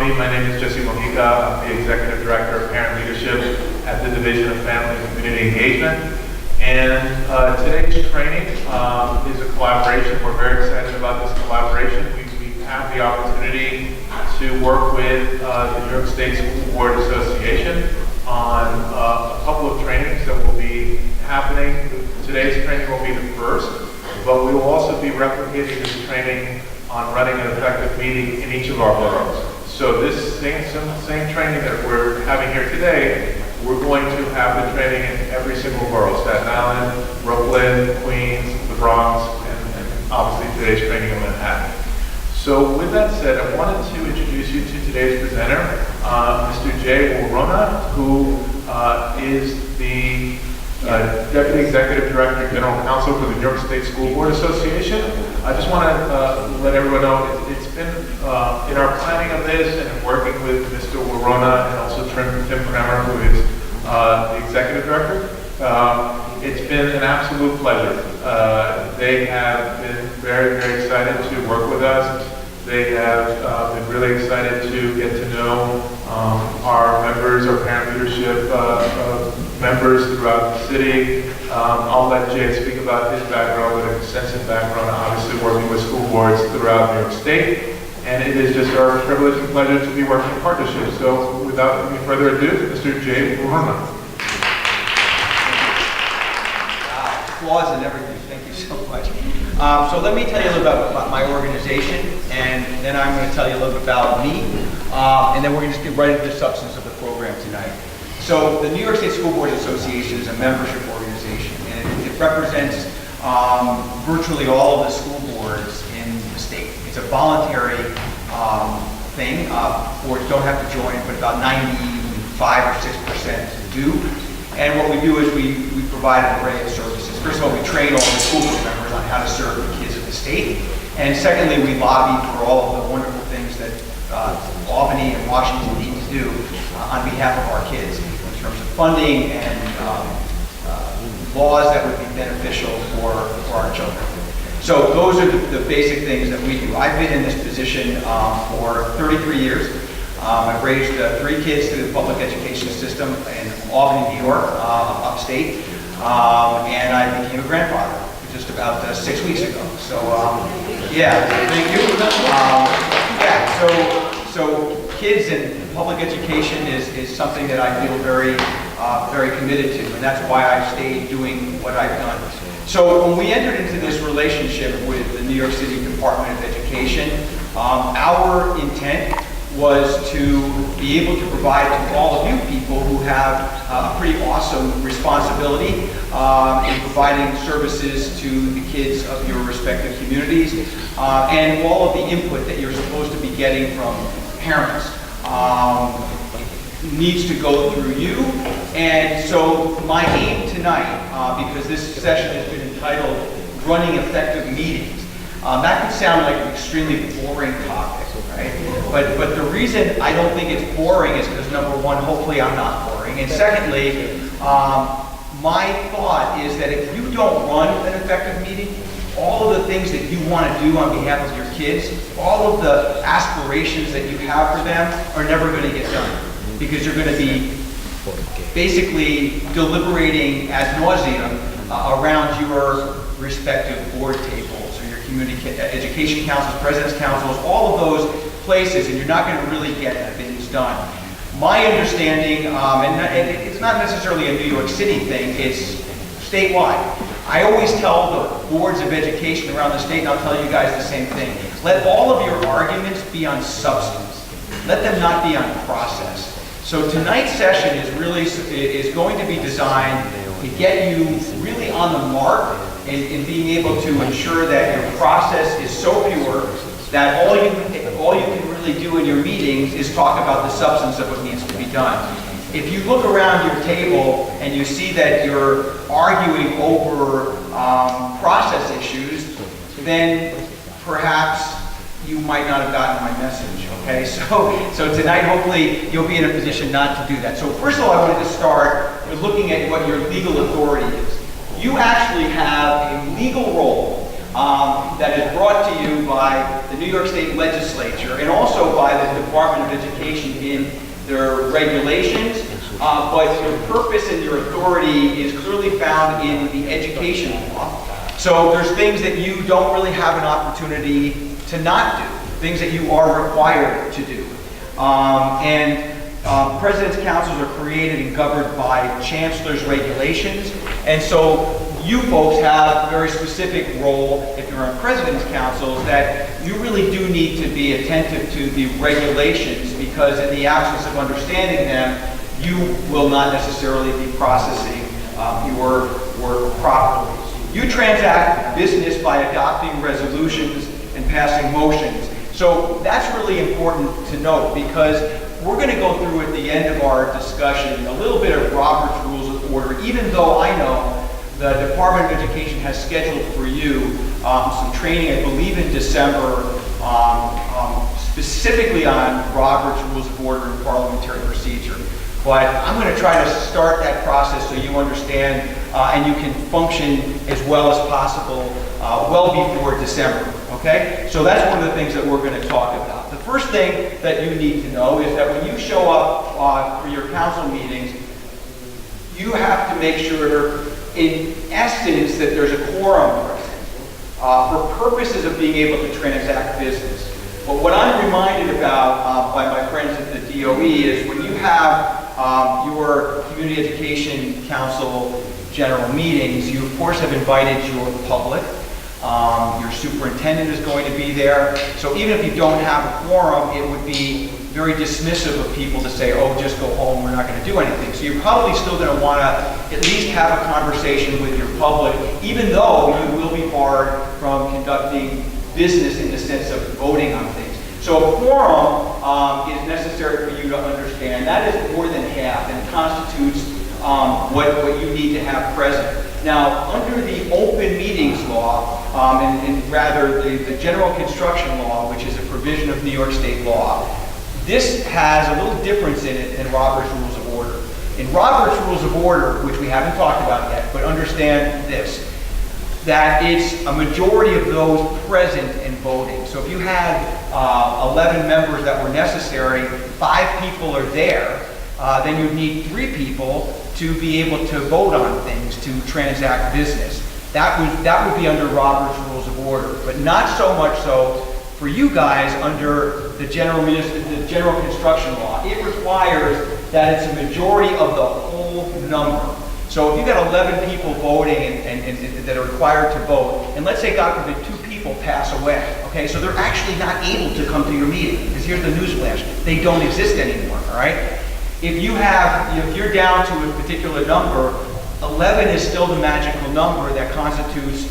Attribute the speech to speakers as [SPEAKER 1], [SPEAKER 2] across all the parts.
[SPEAKER 1] me, my name is Jesse Mojica. I'm the Executive Director of Parent Leadership at the Division of Family and Community Engagement. And today's training is a collaboration. We're very excited about this collaboration. We have the opportunity to work with the New York State School Board Association on a couple of trainings that will be happening. Today's training will be the first, but we will also be replicating this training on running an effective meeting in each of our boroughs. So this same training that we're having here today, we're going to have the training in every single borough: Staten Island, Brooklyn, Queens, the Bronx, and obviously today's training in Manhattan. So with that said, I wanted to introduce you to today's presenter, Mr. Worona, who is the Deputy Executive Director and General Counsel for the New York State School Board Association. I just want to let everyone know it's been in our planning of this and working with Mr. Worona and also Tim Kramer, who is the Executive Director. It's been an absolute pleasure. They have been very, very excited to work with us. They have been really excited to get to know our members, our parent leadership members throughout the city. I'll let Jay speak about his background, with an extensive background, obviously working with school boards throughout New York State. And it is just our privilege and pleasure to be working in partnership. So without any further ado, Mr. Jay Worona.
[SPEAKER 2] Applause and everything. Thank you so much. So let me tell you a little bit about my organization, and then I'm going to tell you a little bit about me, and then we're going to just get right into the substance of the program tonight. So the New York State School Board Association is a membership organization, and it represents virtually all of the school boards in the state. It's a voluntary thing. Boards don't have to join, but about 95 or 6% do. And what we do is we provide an array of services. First of all, we train all the school board members on how to serve the kids of the state. And secondly, we lobby for all of the wonderful things that Albany and Washington need to do on behalf of our kids in terms of funding and laws that would be beneficial for our children. So those are the basic things that we do. I've been in this position for 33 years. I've raised 3 kids through the public education system in Albany, New York, upstate, and I became a grandfather just about 6 weeks ago. So, yeah, thank you. So kids and public education is something that I feel very, very committed to, and that's why I've stayed doing what I've done. So when we entered into this relationship with the New York City Department of Education, our intent was to be able to provide to all of you people who have a pretty awesome responsibility in providing services to the kids of your respective communities and all of the input that you're supposed to be getting from parents needs to go through you. And so my aim tonight, because this session has been entitled Running Effective Meetings, that could sound like an extremely boring topic, right? But the reason I don't think it's boring is because, number one, hopefully I'm not boring. And secondly, my thought is that if you don't run an effective meeting, all of the things that you want to do on behalf of your kids, all of the aspirations that you have for them are never going to get done. Because you're going to be basically deliberating ad nauseum around your respective board tables or your community education councils, president's councils, all of those places, and you're not going to really get things done. My understanding, and it's not necessarily a New York City thing, it's statewide. I always tell the boards of education around the state, and I'll tell you guys the same thing. Let all of your arguments be on substance. Let them not be on process. So tonight's session is going to be designed to get you really on the mark in being able to ensure that your process is so pure that all you can really do in your meetings is talk about the substance of what needs to be done. If you look around your table and you see that you're arguing over process issues, then perhaps you might not have gotten my message, okay? So tonight, hopefully, you'll be in a position not to do that. So first of all, I wanted to start with looking at what your legal authority is. You actually have a legal role that is brought to you by the New York State Legislature and also by the Department of Education in their regulations, but your purpose and your authority is clearly found in the education law. So there's things that you don't really have an opportunity to not do, things that you are required to do. President's councils are created and governed by chancellor's regulations, and so you folks have a very specific role if you're on president's councils that you really do need to be attentive to the regulations, because in the absence of understanding them, you will not necessarily be processing your work properly. You transact business by adopting resolutions and passing motions. So that's really important to note, because we're going to go through at the end of our discussion a little bit of Robert's Rules of Order, even though I know the Department of Education has scheduled for you some training, I believe in December, specifically on Robert's Rules of Order and Parliamentary Procedure. But I'm going to try to start that process so you understand and you can function as well as possible well before December, okay? So that's one of the things that we're going to talk about. The first thing that you need to know is that when you show up for your council meetings, you have to make sure, in essence, that there's a quorum present for purposes of being able to transact business. But what I'm reminded about by my friends at the DOE is when you have your Community Education Council general meetings, you of course have invited your public. Your superintendent is going to be there. So even if you don't have a quorum, it would be very dismissive of people to say, oh, just go home, we're not going to do anything. So you're probably still going to want to at least have a conversation with your public, even though you will be barred from conducting business in the sense of voting on things. So a quorum is necessary for you to understand. That is more than half and constitutes what you need to have present. Now, under the open meetings law, and rather the general construction law, which is a provision of New York State law, this has a little difference in it than Robert's Rules of Order. In Robert's Rules of Order, which we haven't talked about yet, but understand this, that it's a majority of those present and voting. So if you had 11 members that were necessary, 5 people are there, then you'd need 3 people to be able to vote on things, to transact business. That would be under Robert's Rules of Order, but not so much so for you guys under the general construction law. It requires that it's a majority of the whole number. So if you've got 11 people voting and that are required to vote, and let's say, God forbid, 2 people pass away, okay, so they're actually not able to come to your meeting, because here's the newsflash, they don't exist anymore, all right? If you're down to a particular number, 11 is still the magical number that constitutes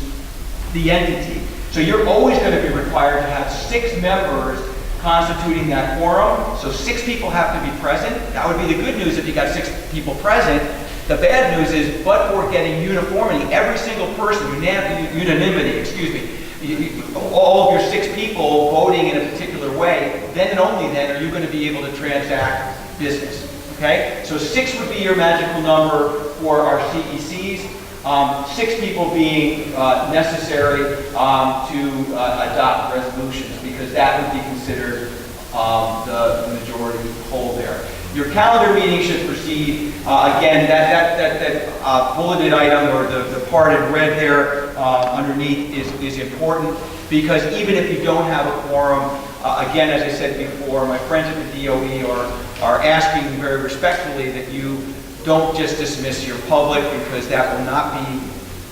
[SPEAKER 2] the entity. So you're always going to be required to have 6 members constituting that quorum. So 6 people have to be present. That would be the good news if you got 6 people present. The bad news is, but for getting uniformity, every single person, unanimity, all of your 6 people voting in a particular way, then and only then are you going to be able to transact business. Okay? So 6 would be your magical number for our CECs. 6 people being necessary to adopt resolutions, because that would be considered the majority whole there. Your calendar meeting should proceed. Again, that bulleted item, or the part in red there underneath is important, because even if you don't have a quorum, again, as I said before, my friends at the DOE are asking very respectfully that you don't just dismiss your public, because that will not be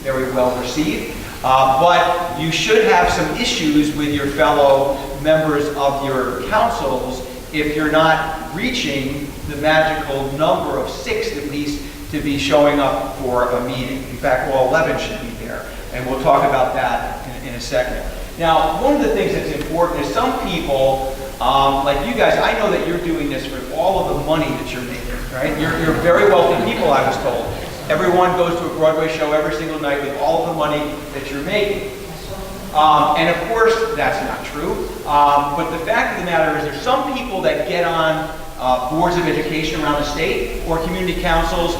[SPEAKER 2] very well received. But you should have some issues with your fellow members of your councils if you're not reaching the magical number of 6 at least to be showing up for a meeting. In fact, all 11 should be there, and we'll talk about that in a second. Now, one of the things that's important is some people, like you guys, I know that you're doing this for all of the money that you're making, right? You're very wealthy people, I was told. Everyone goes to a Broadway show every single night with all of the money that you're making. And of course, that's not true. But the fact of the matter is there's some people that get on boards of education around the state or community councils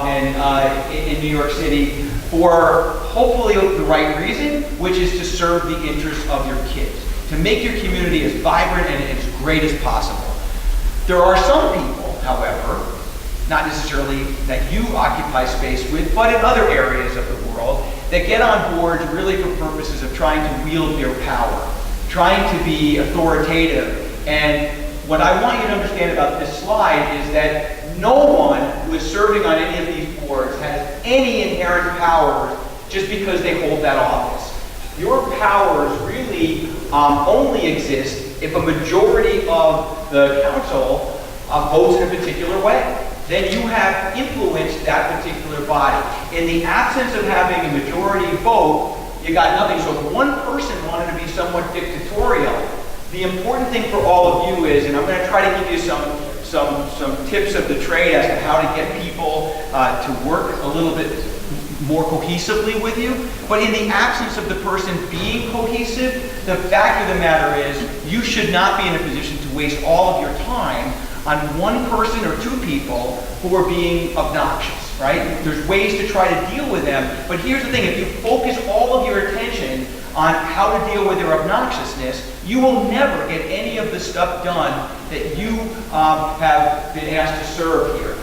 [SPEAKER 2] in New York City for hopefully the right reason, which is to serve the interests of your kids, to make your community as vibrant and as great as possible. There are some people, however, not necessarily that you occupy space with, but in other areas of the world, that get on board really for purposes of trying to wield their power, trying to be authoritative. And what I want you to understand about this slide is that no one who is serving on any of these boards has any inherent powers just because they hold that office. Your powers really only exist if a majority of the council votes in a particular way. Then you have influenced that particular body. In the absence of having a majority vote, you got nothing. So if one person wanted to be somewhat dictatorial, the important thing for all of you is, and I'm going to try to give you some tips of the trade as to how to get people to work a little bit more cohesively with you. But in the absence of the person being cohesive, the fact of the matter is you should not be in a position to waste all of your time on one person or two people who are being obnoxious, right? There's ways to try to deal with them, but here's the thing, if you focus all of your attention on how to deal with their obnoxiousness, you will never get any of the stuff done that you have been asked to serve here.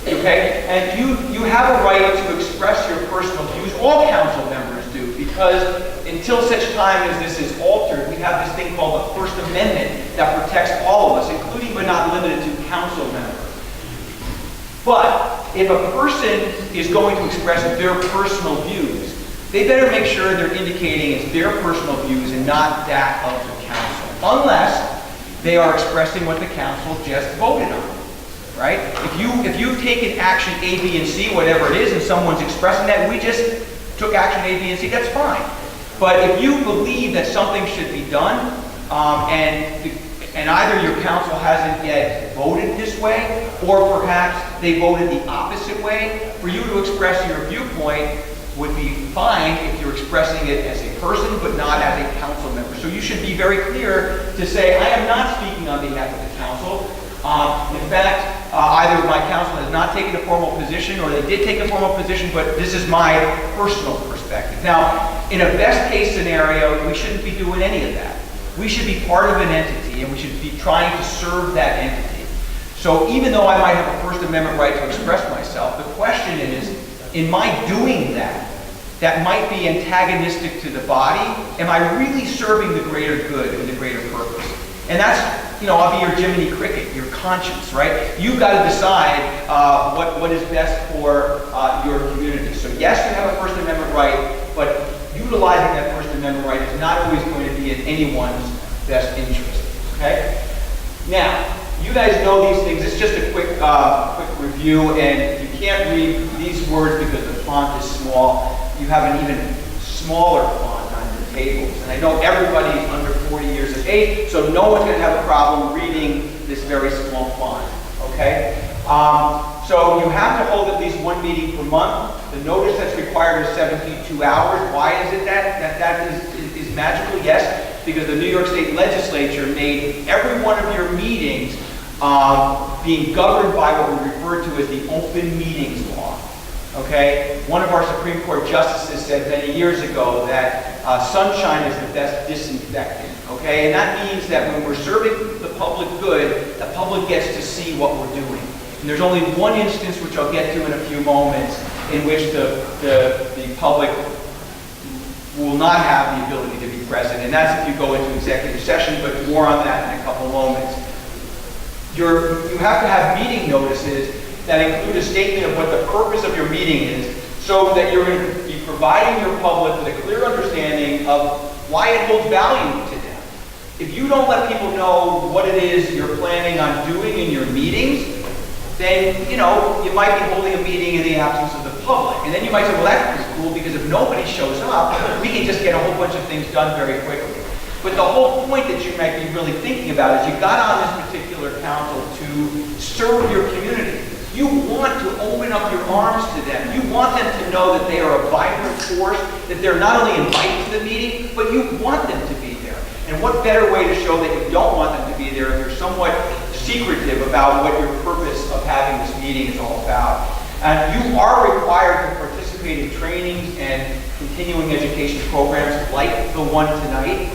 [SPEAKER 2] Okay? And you have a right to express your personal views. All council members do, because until such time as this is altered, we have this thing called the First Amendment that protects all of us, including but not limited to council members. But if a person is going to express their personal views, they better make sure they're indicating it's their personal views and not that of the council, unless they are expressing what the council just voted on. Right? If you've taken action A, B, and C, whatever it is, and someone's expressing that, we just took action A, B, and C, that's fine. But if you believe that something should be done, and either your council hasn't yet voted this way, or perhaps they voted the opposite way, for you to express your viewpoint would be fine if you're expressing it as a person, but not as a council member. So you should be very clear to say, I am not speaking on behalf of the council. In fact, either my council has not taken a formal position or they did take a formal position, but this is my personal perspective. Now, in a best case scenario, we shouldn't be doing any of that. We should be part of an entity and we should be trying to serve that entity. So even though I might have a First Amendment right to express myself, the question is, in my doing that, that might be antagonistic to the body, am I really serving the greater good and the greater purpose? And that's, I'll be your Jiminy Cricket, your conscience, right? You've got to decide what is best for your community. So yes, you have a First Amendment right, but utilizing that First Amendment right is not always going to be in anyone's best interest, okay? Now, you guys know these things. It's just a quick review, and you can't read these words because the font is small. You have an even smaller font on your tables. And I know everybody's under 40 years of age, so no one's going to have a problem reading this very small font, okay? So you have to hold at least one meeting per month. The notice that's required is 72 hours. Why is it that is magical? Yes, because the New York State Legislature made every one of your meetings being governed by what we refer to as the Open Meetings Law. Okay? One of our Supreme Court justices said many years ago that sunshine is the best disinfectant. Okay? And that means that when we're serving the public good, the public gets to see what we're doing. And there's only one instance, which I'll get to in a few moments, in which the public will not have the ability to be present. And that's if you go into executive session, but more on that in a couple moments. You have to have meeting notices that include a statement of what the purpose of your meeting is, so that you're going to be providing your public with a clear understanding of why it holds value to them. If you don't let people know what it is you're planning on doing in your meetings, then, you might be holding a meeting in the absence of the public. And then you might say, well, that's pretty cool, because if nobody shows up, we can just get a whole bunch of things done very quickly. But the whole point that you might be really thinking about is you got on this particular council to serve your community. You want to open up your arms to them. You want them to know that they are a vibrant force, that they're not only invited to the meeting, but you want them to be there. And what better way to show that you don't want them to be there if you're somewhat secretive about what your purpose of having this meeting is all about. And you are required to participate participate in trainings and continuing education programs like the one tonight,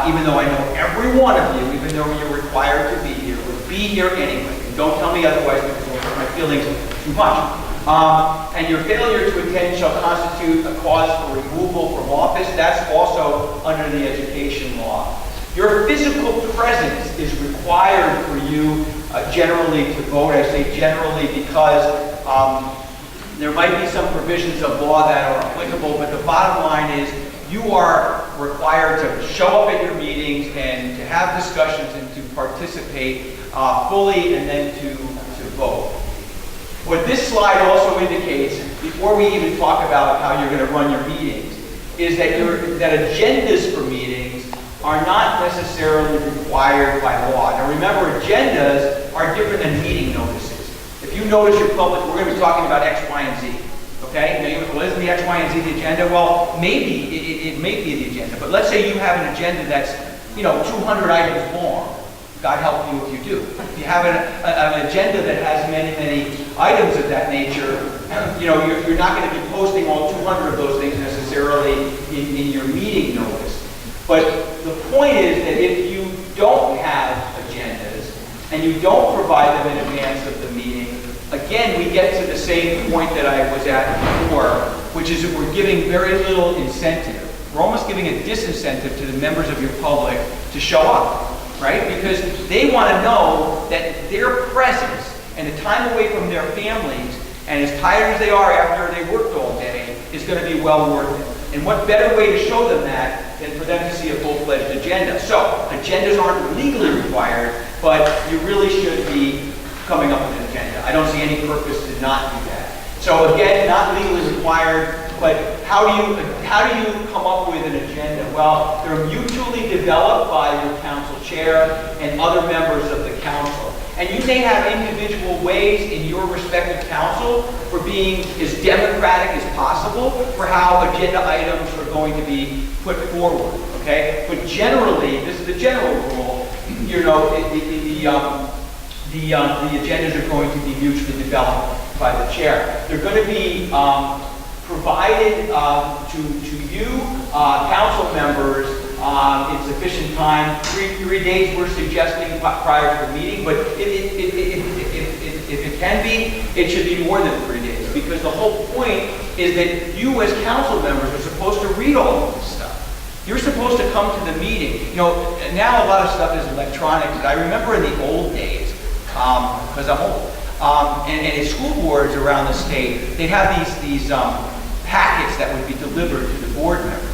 [SPEAKER 2] even though I know every one of you, even though you're required to be here, would be here anyway. And don't tell me otherwise because it'll hurt my feelings too much. And your failure to attend shall constitute a cause for removal from office. That's also under the education law. Your physical presence is required for you generally to vote. I say generally because there might be some provisions of law that are applicable, but the bottom line is you are required to show up at your meetings and to have discussions and to participate fully and then to vote. What this slide also indicates, before we even talk about how you're going to run your meetings, is that agendas for meetings are not necessarily required by law. Now remember, agendas are different than meeting notices. If you notice your public, we're going to be talking about X, Y, and Z. Okay? Now, well, isn't the X, Y, and Z the agenda? Well, maybe it may be the agenda, but let's say you have an agenda that's 200 items long. God help you if you do. If you have an agenda that has many items of that nature, you're not going to be posting all 200 of those things necessarily in your meeting notice. But the point is that if you don't have agendas and you don't provide them in advance of the meeting, again, we get to the same point that I was at before, which is that we're giving very little incentive. We're almost giving a disincentive to the members of your public to show up, right? Because they want to know that their presence and the time away from their families, and as tired as they are after they worked all day, is going to be well worth it. And what better way to show them that than for them to see a full-fledged agenda? So, agendas aren't legally required, but you really should be coming up with an agenda. I don't see any purpose to not do that. So again, not legally required, but how do you come up with an agenda? Well, they're mutually developed by your council chair and other members of the council. And you may have individual ways in your respective council for being as democratic as possible for how agenda items are going to be put forward, okay? But generally, this is the general rule, the agendas are going to be mutually developed by the chair. They're going to be provided to you, council members, in sufficient time. Three days we're suggesting prior to the meeting, but if it can be, it should be more than 3 days, because the whole point is that you as council members are supposed to read all of this stuff. You're supposed to come to the meeting. Now a lot of stuff is electronic, but I remember in the old days, because I'm old, and in school boards around the state, they'd have these packets that would be delivered to the board members.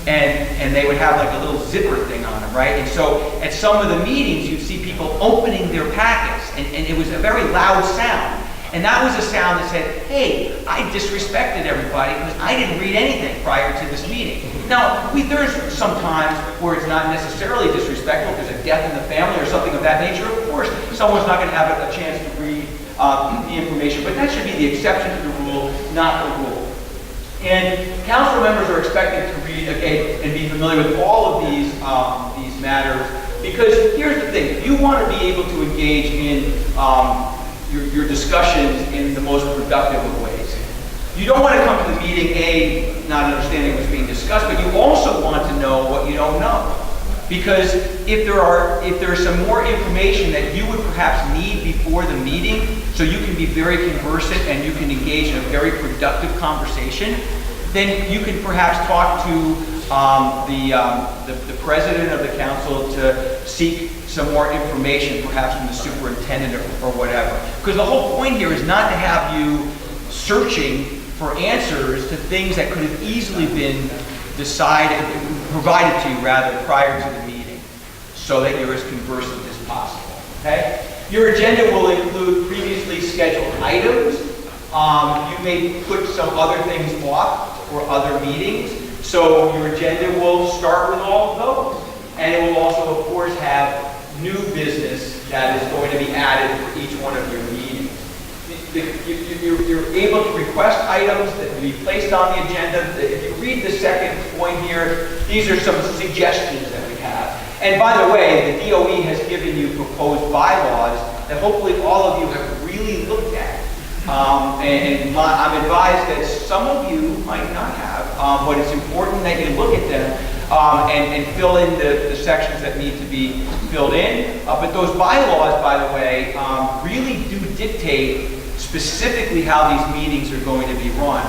[SPEAKER 2] And they would have like a little zipper thing on them, right? And so at some of the meetings, you'd see people opening their packets, and it was a very loud sound. And that was a sound that said, hey, I disrespected everybody because I didn't read anything prior to this meeting. Now, there's some times where it's not necessarily disrespectful, if there's a death in the family or something of that nature. Of course, someone's not going to have a chance to read the information, but that should be the exception to the rule, not the rule. And council members are expected to read, and be familiar with all of these matters, because here's the thing: you want to be able to engage in your discussions in the most productive of ways. You don't want to come to the meeting, not understanding what's being discussed, but you also want to know what you don't know. Because if there's some more information that you would perhaps need before the meeting, so you can be very conversant and you can engage in a very productive conversation, then you can perhaps talk to the president of the council to seek some more information, perhaps from the superintendent or whatever. Because the whole point here is not to have you searching for answers to things that could have easily been provided to you rather prior to the meeting, so that you're as conversant as possible. Okay? Your agenda will include previously scheduled items. You may put some other things off for other meetings, so your agenda will start with all of those. And it will also, of course, have new business that is going to be added for each one of your meetings. You're able to request items that will be placed on the agenda. If you read the second point here, these are some suggestions that we have. And by the way, the DOE has given you proposed bylaws that hopefully all of you have really looked at. I'm advised that some of you might not have, but it's important that you look at them and fill in the sections that need to be filled in. But those bylaws, by the way, really do dictate specifically how these meetings are going to be run.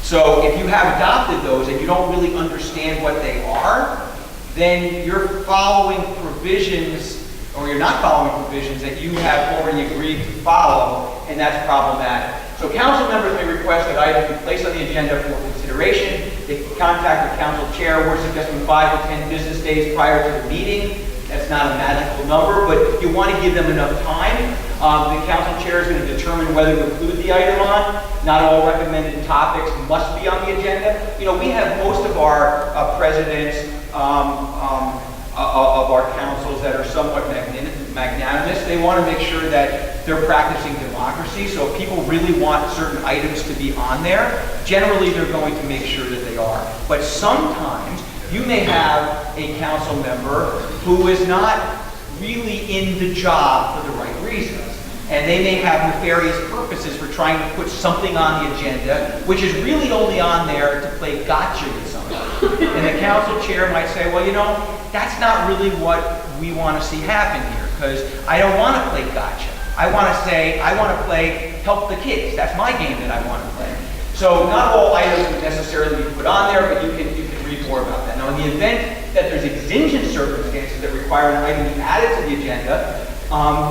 [SPEAKER 2] So if you have adopted those and you don't really understand what they are, then you're following provisions, or you're not following provisions that you have already agreed to follow, and that's problematic. So council members may request that items be placed on the agenda for consideration. They can contact the council chair. We're suggesting 5 to 10 business days prior to the meeting. That's not a magical number, but you want to give them enough time. The council chair is going to determine whether to include the item on. Not all recommended topics must be on the agenda. You know, we have most of our presidents of our councils that are somewhat magnanimous. They want to make sure that they're practicing democracy. So if people really want certain items to be on there, generally they're going to make sure that they are. But sometimes you may have a council member who is not really in the job for the right reasons. And they may have nefarious purposes for trying to put something on the agenda, which is really only on there to play gotcha with somebody. And the council chair might say, well, you know, that's not really what we want to see happen here, because I don't want to play gotcha. I want to say, I want to play help the kids. That's my game that I want to play. So not all items would necessarily be put on there, but you can read more about that. Now, in the event that there's exigent circumstances that require an item to be added to the agenda,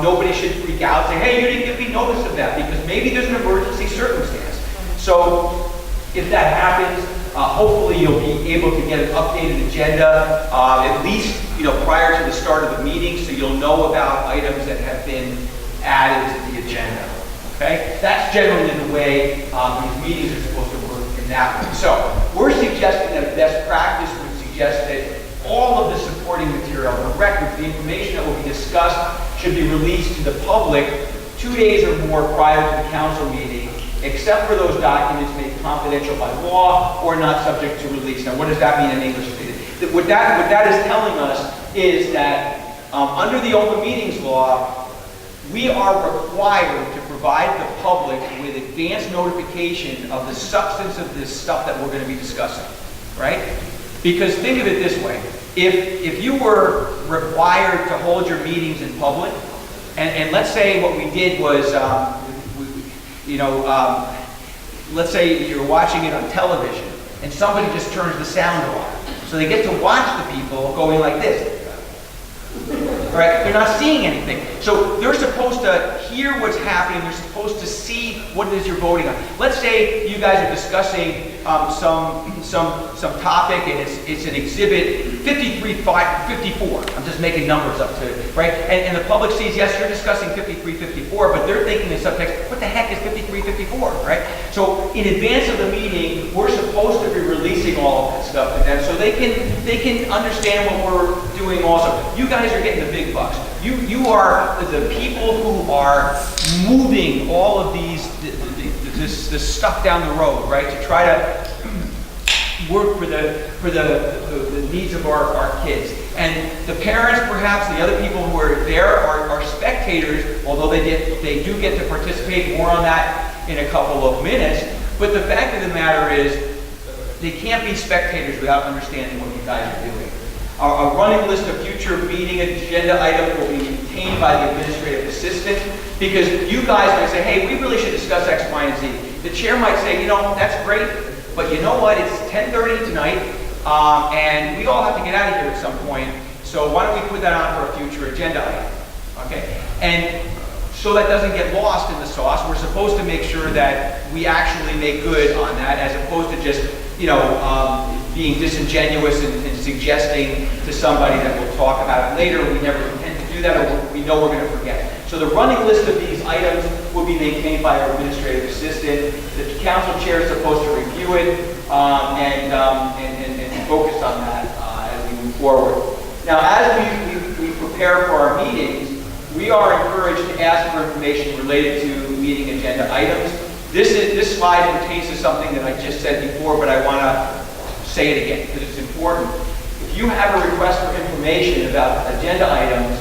[SPEAKER 2] nobody should freak out, say, hey, you didn't give me notice of that, because maybe there's an emergency circumstance. So if that happens, hopefully you'll be able to get an updated agenda, at least prior to the start of the meeting, so you'll know about items that have been added to the agenda. Okay? That's generally the way these meetings are supposed to work in that way. So we're suggesting that best practice would suggest that all of the supporting material, the records, the information that will be discussed should be released to the public 2 days or more prior to the council meeting, except for those documents made confidential by law or not subject to release. Now, what does that mean in English? What that is telling us is that under the Open Meetings Law, we are required to provide the public with advance notification of the substance of this stuff that we're going to be discussing, right? Because think of it this way. If you were required to hold your meetings in public, and let's say what we did was, let's say you're watching it on television, and somebody just turns the sound off. So they get to watch the people going like this. Right? They're not seeing anything. So they're supposed to hear what's happening. They're supposed to see what it is you're voting on. Let's say you guys are discussing some topic, and it's an exhibit 5354. I'm just making numbers up to it, right? And the public sees, yes, you're discussing 5354, but they're thinking in subtext, what the heck is 5354, right? So in advance of the meeting, we're supposed to be releasing all of that stuff to them so they can understand what we're doing also. You guys are getting the big bucks. You are the people who are moving all of this stuff down the road, right? To try to work for the needs of our kids. And the parents, perhaps, the other people who are there are spectators, although they do get to participate. More on that in a couple of minutes. But the fact of the matter is, they can't be spectators without understanding what you guys are doing. A running list of future meeting agenda items will be maintained by the administrative assistant, because you guys might say, hey, we really should discuss X, Y, and Z. The chair might say, that's great, but you know what, it's 10:30 tonight, and we all have to get out of here at some point, so why don't we put that on for a future agenda item, okay? And so that doesn't get lost in the sauce, we're supposed to make sure that we actually make good on that, as opposed to just, being disingenuous and suggesting to somebody that we'll talk about it later. We never intend to do that, or we know we're going to forget. So the running list of these items will be maintained by our administrative assistant. The council chair is supposed to review it and focus on that as we move forward. Now, as we prepare for our meetings, we are encouraged to ask for information related to meeting agenda items. This slide pertains to something that I just said before, but I want to say it again because it's important. If you have a request for information about agenda items,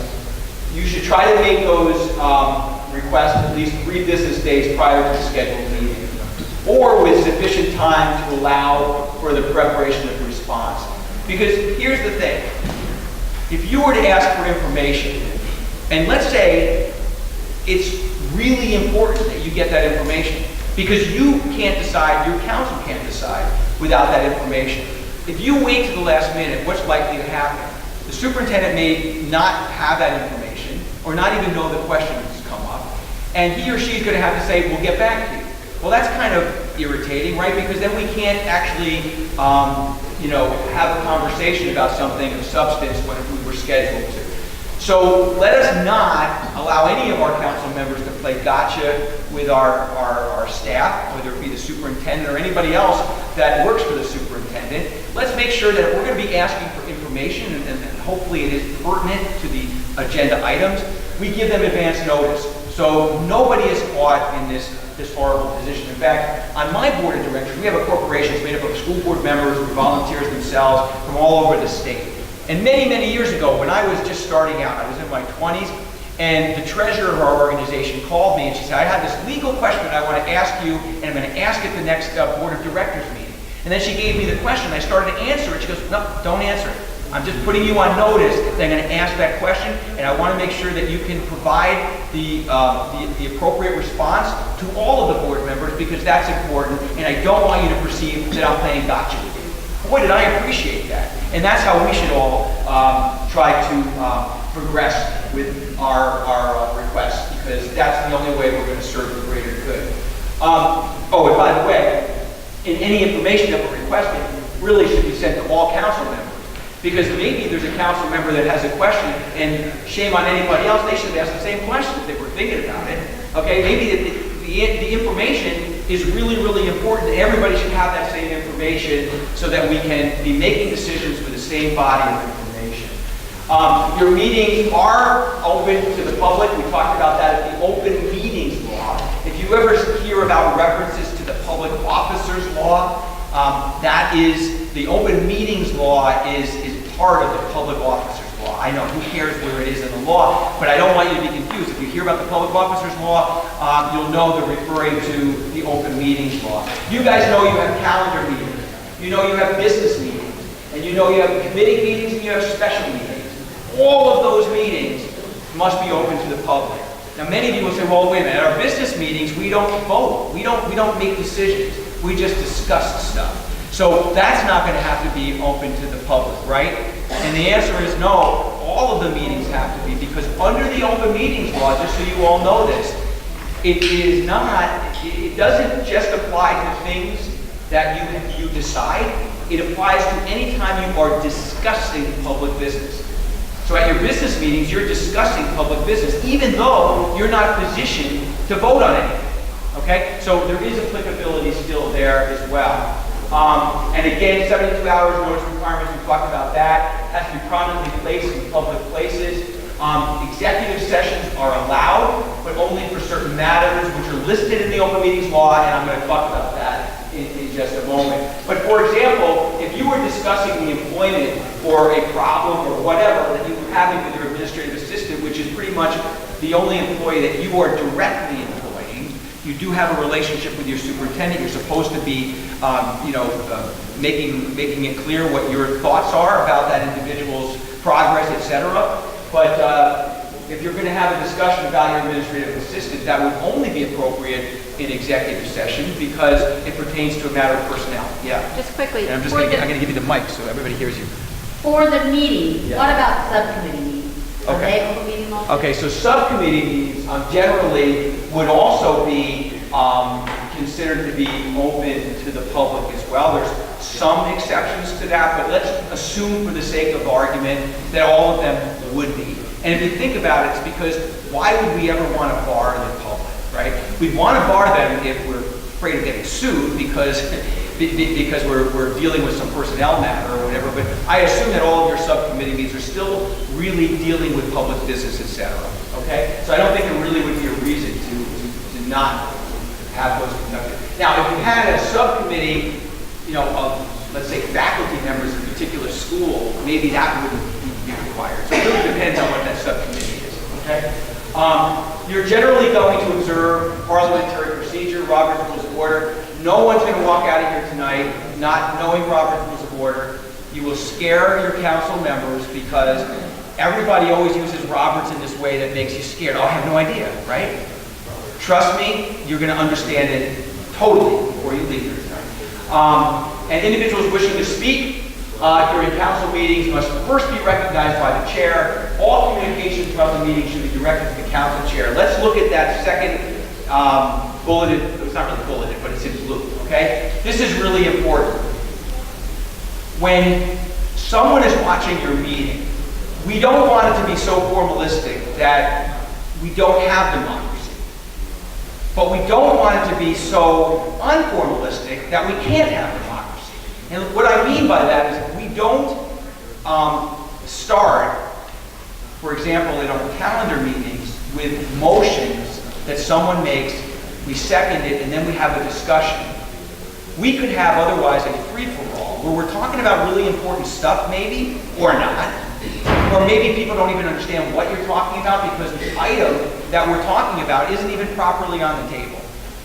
[SPEAKER 2] you should try to make those request at least 3 business days prior to the scheduled meeting, or with sufficient time to allow for the preparation of the response. Because here's the thing. If you were to ask for information, and let's say it's really important that you get that information, because you can't decide, your counsel can't decide without that information. If you wait to the last minute, what's likely to happen? The superintendent may not have that information, or not even know the question has come up, and he or she is going to have to say, we'll get back to you. Well, that's kind of irritating, right? Because then we can't actually, have a conversation about something of substance when we were scheduled to. So let us not allow any of our council members to play gotcha with our staff, whether it be the superintendent or anybody else that works for the superintendent. Let's make sure that if we're going to be asking for information, and hopefully it is pertinent to the agenda items, we give them advance notice. So nobody is caught in this horrible position. In fact, on my board of directors, we have a corporation that's made up of school board members or volunteers themselves from all over the state. And many, many years ago, when I was just starting out, I was in my 20s, and the treasurer of our organization called me and she said, I have this legal question that I want to ask you, and I'm going to ask at the next board of directors meeting. And then she gave me the question, I started to answer it. She goes, no, don't answer it. I'm just putting you on notice that I'm going to ask that question, and I want to make sure that you can provide the appropriate response to all of the board members, because that's important, and I don't want you to perceive that I'm playing gotcha with you. Boy, did I appreciate that. And that's how we should all try to progress with our requests, because that's the only way we're going to serve the greater good. And by the way, in any information that we're requesting really should be sent to all council members. Because maybe there's a council member that has a question, and shame on anybody else, they should ask the same question if they were thinking about it. Okay, maybe the information is really, really important, and everybody should have that same information so that we can be making decisions for the same body of information. Your meetings are open to the public. We talked about that at the Open Meetings Law. If you ever hear about references to the Public Officers Law, that is, the Open Meetings Law is part of the Public Officers Law. I know, who cares where it is in the law, but I don't want you to be confused. If you hear about the Public Officers Law, you'll know they're referring to the Open Meetings Law. You guys know you have calendar meetings. You know you have business meetings. And you know you have committee meetings and you have special meetings. All of those meetings must be open to the public. Now, many of you will say, well, wait a minute, at our business meetings, we don't vote. We don't make decisions. We just discuss stuff. So that's not going to have to be open to the public, right? And the answer is no, all of the meetings have to be, because under the Open Meetings Law, just so you all know this, it doesn't just apply to things that you decide. It applies to any time you are discussing public business. So at your business meetings, you're discussing public business, even though you're not positioned to vote on anything. Okay? So there is applicability still there as well. And again, 72 hours notice requirements, we talked about that. Has to be prominently placed in public places. Executive sessions are allowed, but only for certain matters which are listed in the Open Meetings Law, and I'm going to talk about that in just a moment. But for example, if you were discussing the employment or a problem or whatever that you were having with your administrative assistant, which is pretty much the only employee that you are directly employing, you do have a relationship with your superintendent. You're supposed to be, making it clear what your thoughts are about that individual's progress, etc. But if you're going to have a discussion about your administrative assistant, that would only be appropriate in executive session because it pertains to a matter of personnel. Yeah.
[SPEAKER 3] Just quickly.
[SPEAKER 2] And I'm going to give you the mic so everybody hears you.
[SPEAKER 3] For the meeting,
[SPEAKER 2] Yeah.
[SPEAKER 3] what about subcommittee meetings? Are
[SPEAKER 2] Okay.
[SPEAKER 3] they open meeting law?
[SPEAKER 2] Okay, so subcommittee meetings generally would also be considered to be open to the public as well. There's some exceptions to that, but let's assume for the sake of argument that all of them would be. And if you think about it, it's because why would we ever want to bar the public, right? We'd want to bar them if we're afraid of getting sued because we're dealing with some personnel matter or whatever, but I assume that all of your subcommittee meetings are still really dealing with public business, etc. Okay? So I don't think there really would be a reason to not have those conducted. Now, if you had a subcommittee, of, let's say, faculty members of a particular school, maybe that wouldn't be required. So it really depends on what that subcommittee is, okay? You're generally going to observe Parliamentary Procedure, Robert's Rules of Order. No one's going to walk out of here tonight not knowing Robert's Rules of Order. You will scare your council members because everybody always uses Roberts in this way that makes you scared. Oh, I have no idea, right? Trust me, you're going to understand it totally before you leave here tonight. And individuals wishing to speak during council meetings must first be recognized by the chair. All communication throughout the meeting should be directed to the council chair. Let's look at that second bulleted, it's not really bulleted, but it's in blue, okay? This is really important. When someone is watching your meeting, we don't want it to be so formalistic that we don't have democracy. But we don't want it to be so unformalistic that we can't have democracy. And what I mean by that is we don't start, for example, in our calendar meetings with motions that someone makes, we second it, and then we have a discussion. We could have otherwise a free-for-all where we're talking about really important stuff maybe, or not. Or maybe people don't even understand what you're talking about because the item that we're talking about isn't even properly on the table.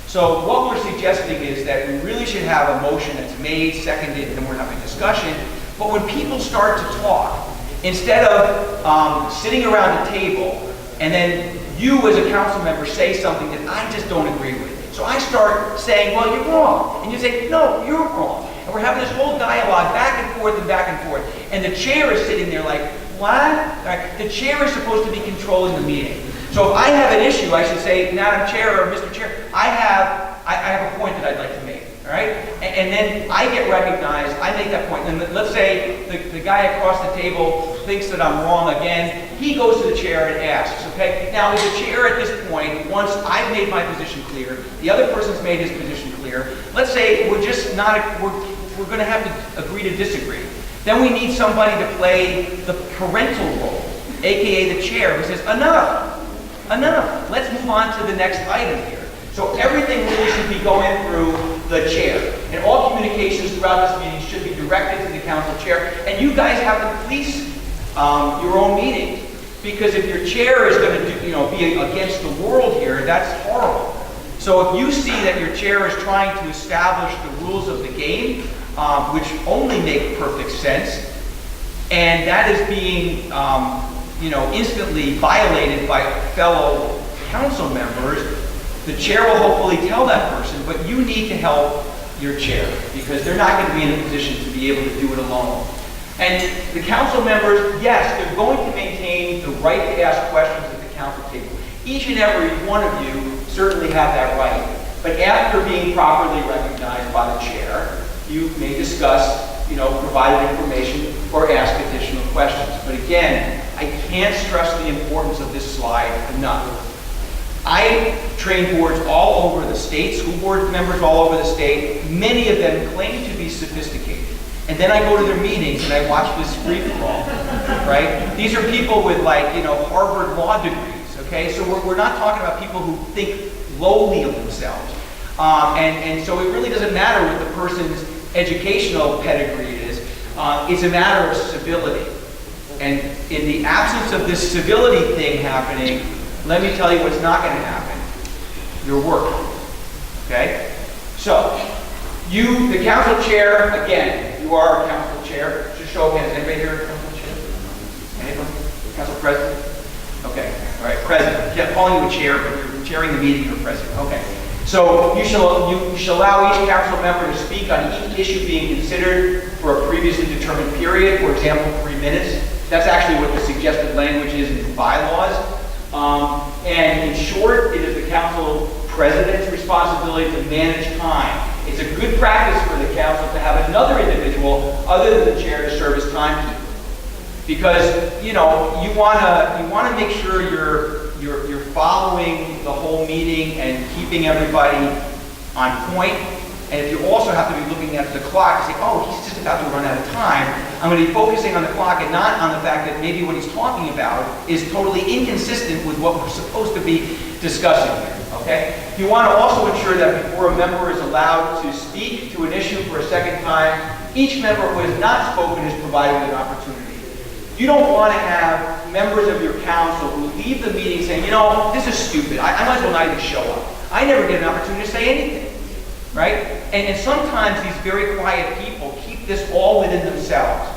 [SPEAKER 2] So what we're suggesting is that we really should have a motion that's made, seconded, and then we're having a discussion. But when people start to talk, instead of sitting around the table and then you as a council member say something that I just don't agree with. So I start saying, well, you're wrong. And you say, no, you're wrong. And we're having this whole dialogue back and forth and back and forth. And the chair is sitting there like, what? Right? The chair is supposed to be controlling the meeting. So if I have an issue, I should say, Madam Chair or Mr. Chair, I have a point that I'd like to make. All right? And then I get recognized, I make that point. And let's say the guy across the table thinks that I'm wrong again. He goes to the chair and asks, okay? Now, as a chair at this point, once I've made my position clear, the other person's made his position clear, let's say we're just not, we're going to have to agree to disagree. Then we need somebody to play the parental role, aka the chair, who says, enough, enough, let's move on to the next item here. So everything really should be going through the chair. And all communications throughout this meeting should be directed to the council chair. And you guys have to police your own meetings. Because if your chair is going to be against the world here, that's horrible. So if you see that your chair is trying to establish the rules of the game, which only make perfect sense, and that is being instantly violated by fellow council members, the chair will hopefully tell that person, but you need to help your chair because they're not going to be in a position to be able to do it alone. And the council members, yes, they're going to maintain the right to ask questions at the council table. Each and every one of you certainly have that right. But after being properly recognized by the chair, you may discuss, provided information or ask additional questions. But again, I can't stress the importance of this slide enough. I train boards all over the state, school board members all over the state. Many of them claim to be sophisticated. And then I go to their meetings and I watch this free-for-all, right? These are people with Harvard law degrees, okay? So we're not talking about people who think lowly of themselves. And so it really doesn't matter what the person's educational pedigree is. It's a matter of civility. And in the absence of this civility thing happening, let me tell you what's not going to happen. Your work, okay? So, you, the council chair, again, you are a council chair. Just show of hands. Anybody here a council chair? Anybody? Council president? Okay. All right. President. I kept calling you a chair, but you're chairing the meeting. You're president. Okay. So you shall allow each council member to speak on each issue being considered for a previously determined period. For example, 3 minutes. That's actually what the suggested language is in the bylaws. And in short, it is the council president's responsibility to manage time. It's a good practice for the council to have another individual other than the chair to serve as timekeeper, because you want to make sure you're following the whole meeting and keeping everybody on point. And if you also have to be looking at the clock and say, oh, he's just about to run out of time, I'm going to be focusing on the clock and not on the fact that maybe what he's talking about is totally inconsistent with what we're supposed to be discussing here. Okay? You want to also ensure that before a member is allowed to speak to an issue for a second time, each member who has not spoken is provided an opportunity. You don't want to have members of your council who leave the meeting saying, you know, this is stupid. I might as well not even show up. I never get an opportunity to say anything, right? And sometimes these very quiet people keep this all within themselves.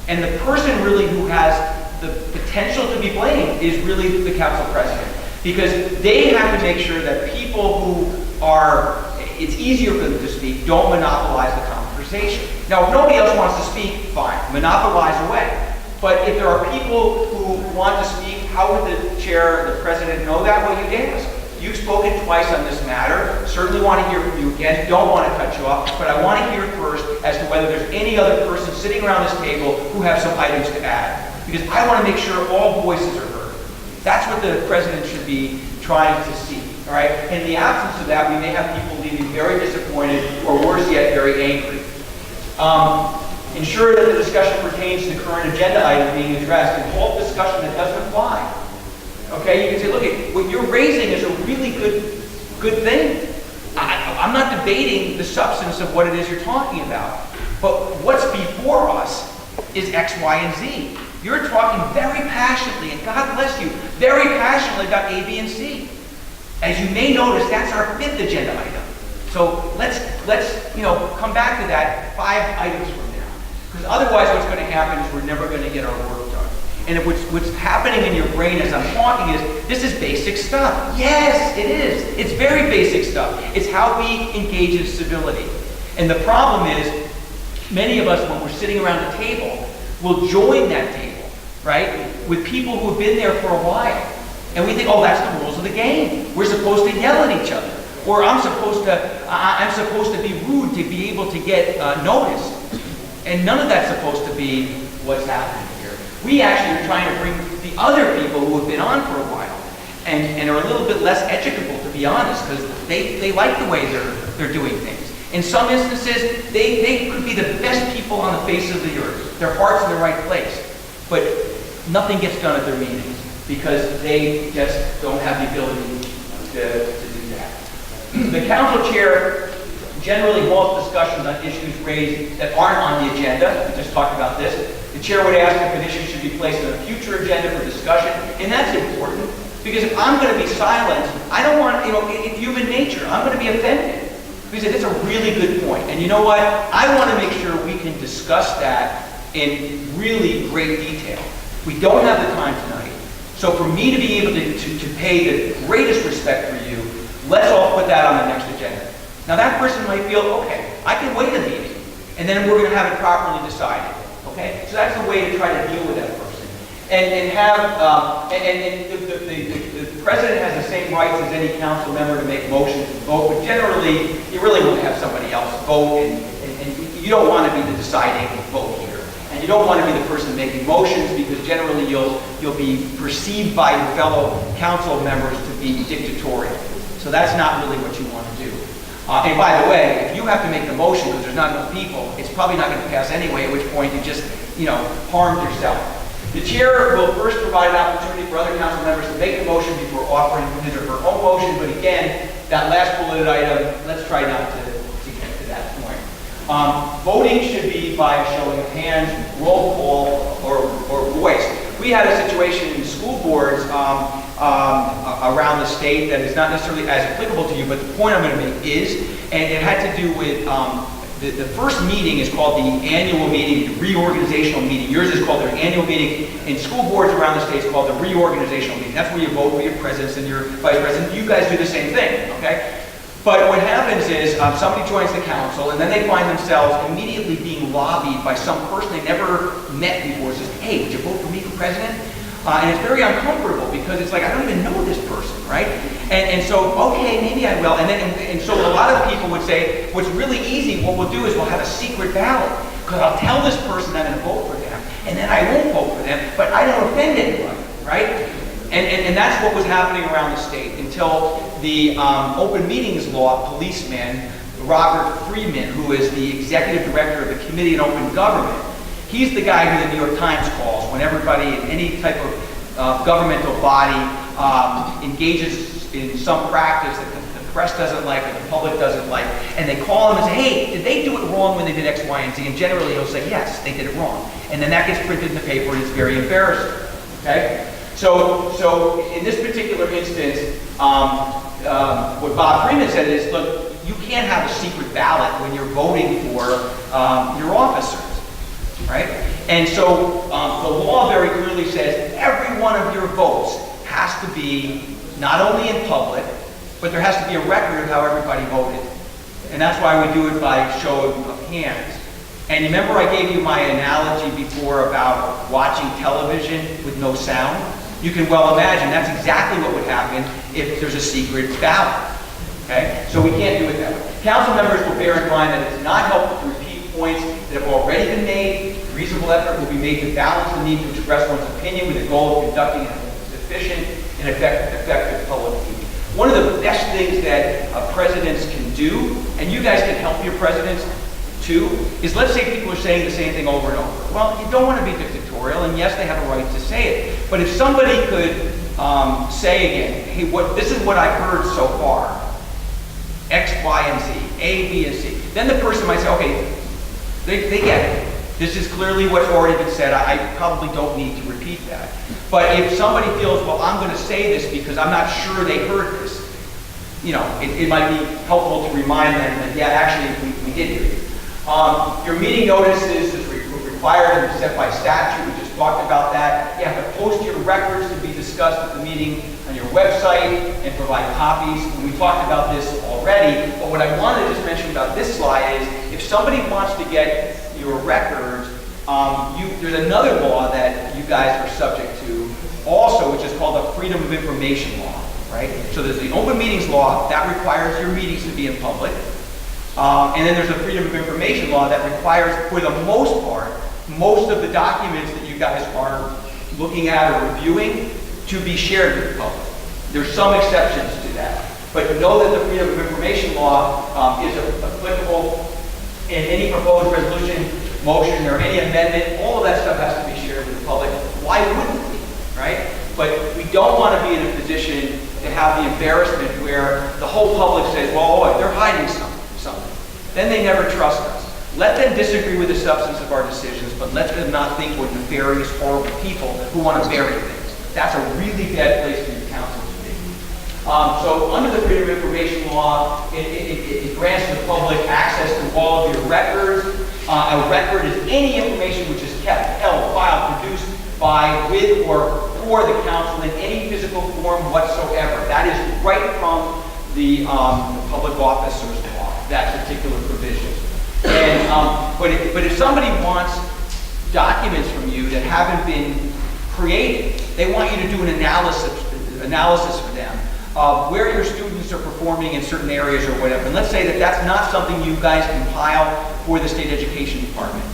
[SPEAKER 2] And the person really who has the potential to be blamed is really the council president. Because they have to make sure that people who are, it's easier for them to speak, don't monopolize the conversation. Now, if nobody else wants to speak, fine, monopolize away. But if there are people who want to speak, how would the chair, the president know that? Well, you'd ask. You've spoken twice on this matter. Certainly want to hear from you again. Don't want to cut you off, but I want to hear first as to whether there's any other person sitting around this table who have some items to add. Because I want to make sure all voices are heard. That's what the president should be trying to see. All right? In the absence of that, we may have people leaving very disappointed, or worse yet, very angry. Ensure that the discussion pertains to the current agenda item being addressed, and halt discussion that doesn't apply. Okay, you can say, look, what you're raising is a really good thing. I'm not debating the substance of what it is you're talking about. But what's before us is X, Y, and Z. You're talking very passionately, and God bless you, very passionately about A, B, and C. As you may notice, that's our 5th agenda item. So let's come back to that 5 items from now. Because otherwise what's going to happen is we're never going to get our work done. And if what's happening in your brain as I'm talking is, this is basic stuff. Yes, it is. It's very basic stuff. It's how we engage in civility. And the problem is, many of us, when we're sitting around the table, will join that table, right, with people who have been there for a while. And we think, oh, that's the rules of the game. We're supposed to yell at each other. Or I'm supposed to be rude to be able to get noticed. And none of that's supposed to be what's happening here. We actually are trying to bring the other people who have been on for a while and are a little bit less educable, to be honest, because they like the way they're doing things. In some instances, they could be the best people on the face of the earth. Their heart's in the right place. But nothing gets done at their meetings because they just don't have the ability to do that. The council chair generally halts discussions on issues raised that aren't on the agenda. We just talked about this. The chair would ask if an issue should be placed on a future agenda for discussion, and that's important because if I'm going to be silent, I don't want, in human nature, I'm going to be offended. Because it's a really good point. And you know what? I want to make sure we can discuss that in really great detail. We don't have the time tonight. So for me to be able to pay the greatest respect for you, let's all put that on the next agenda. Now that person might feel, okay, I can wait a meeting, and then we're going to have it properly decided. Okay? So that's the way to try to deal with that person. And the president has the same rights as any council member to make motions and vote, but generally, you really want to have somebody else vote, and you don't want to be the deciding vote here. And you don't want to be the person making motions because generally you'll be perceived by your fellow council members to be dictatorial. So that's not really what you want to do. And by the way, if you have to make the motion because there's not enough people, it's probably not going to pass anyway, at which point you just, harmed yourself. The chair will first provide an opportunity for other council members to make the motion before offering his or her own motion, but again, that last bulleted item, let's try not to get to that point. Voting should be by a showing of hands, roll call, or voice. We had a situation in school boards around the state that is not necessarily as applicable to you, but the point I'm going to make is, and it had to do with the first meeting is called the annual meeting, the reorganizational meeting. Yours is called their annual meeting. In school boards around the state, it's called the reorganizational meeting. That's where you vote for your presidents and your vice presidents. You guys do the same thing, okay? But what happens is somebody joins the council, and then they find themselves immediately being lobbied by some person they never met before. Says, hey, would you vote for me for president? And it's very uncomfortable because it's like, I don't even know this person, right? And so, okay, maybe I will. And so a lot of people would say, what's really easy, what we'll do is we'll have a secret ballot. Because I'll tell this person I'm going to vote for them, and then I won't vote for them, but I don't offend anybody, right? And that's what was happening around the state until the open meetings law policeman, Robert Freeman, who is the executive director of the Committee on Open Government, he's the guy who the New York Times calls when everybody in any type of governmental body engages in some practice that the press doesn't like or the public doesn't like, and they call him and say, hey, did they do it wrong when they did X, Y, and Z? And generally he'll say, yes, they did it wrong. And then that gets printed in the paper and it's very embarrassing. okay? So in this particular instance, what Bob Freeman said is, look, you can't have a secret ballot when you're voting for your officers, right? And so the law very clearly says every one of your votes has to be not only in public, but there has to be a record of how everybody voted. And that's why we do it by show of hands. And remember I gave you my analogy before about watching television with no sound? You can well imagine that's exactly what would happen if there's a secret ballot. Okay? So we can't do it that way. Council members will bear in mind that it's not helpful to repeat points that have already been made. Reasonable effort will be made to balance the need to express one's opinion with the goal of conducting an efficient and effective public meeting. One of the best things that presidents can do, and you guys can help your presidents too, is let's say people are saying the same thing over and over. Well, you don't want to be dictatorial, and yes, they have a right to say it. But if somebody could say again, hey, this is what I've heard so far, X, Y, and Z, A, B, and C, then the person might say, okay, they get it. This is clearly what's already been said. I probably don't need to repeat that. But if somebody feels, well, I'm going to say this because I'm not sure they heard this, you know, it might be helpful to remind them that, yeah, actually, we did hear you. Your meeting notices is required and set by statute. We just talked about that. You have to post your records to be discussed at the meeting on your website and provide copies. And we talked about this already, but what I wanted to just mention about this slide is if somebody wants to get your records, there's another law that you guys are subject to also, which is called the Freedom of Information Law, right? So there's the Open Meetings Law that requires your meetings to be in public. And then there's a Freedom of Information Law that requires, for the most part, most of the documents that you guys are looking at or reviewing to be shared with the public. There's some exceptions to that. But know that the Freedom of Information Law is applicable in any proposed resolution, motion, or any amendment. All of that stuff has to be shared with the public. Why wouldn't we, right? But we don't want to be in a position to have the embarrassment where the whole public says, well, oh, they're hiding something. Then they never trust us. Let them disagree with the substance of our decisions, but let them not think we're nefarious, horrible people who want to bury things. That's a really bad place for your counsel to be. So under the Freedom of Information Law, it grants the public access to all of your records. A record is any information which is kept, held, filed, produced by, with, or for the council in any physical form whatsoever. That is right from the public officers law, that particular provision. And but if somebody wants documents from you that haven't been created, they want you to do an analysis for them of where your students are performing in certain areas or whatever. And let's say that that's not something you guys compile for the state education department.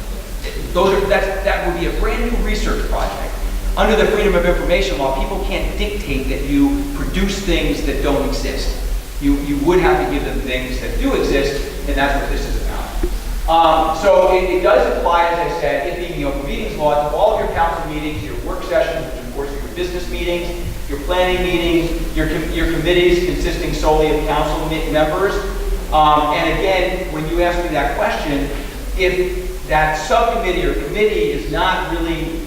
[SPEAKER 2] That would be a brand new research project. Under the Freedom of Information Law, people can't dictate that you produce things that don't exist. You would have to give them things that do exist, and that's what this is about. So it does apply, as I said, it being the Open Meetings Law, to all of your council meetings, your work sessions, which of course are your business meetings, your planning meetings, your committees consisting solely of council members. And again, when you ask me that question, if that subcommittee or committee is not really,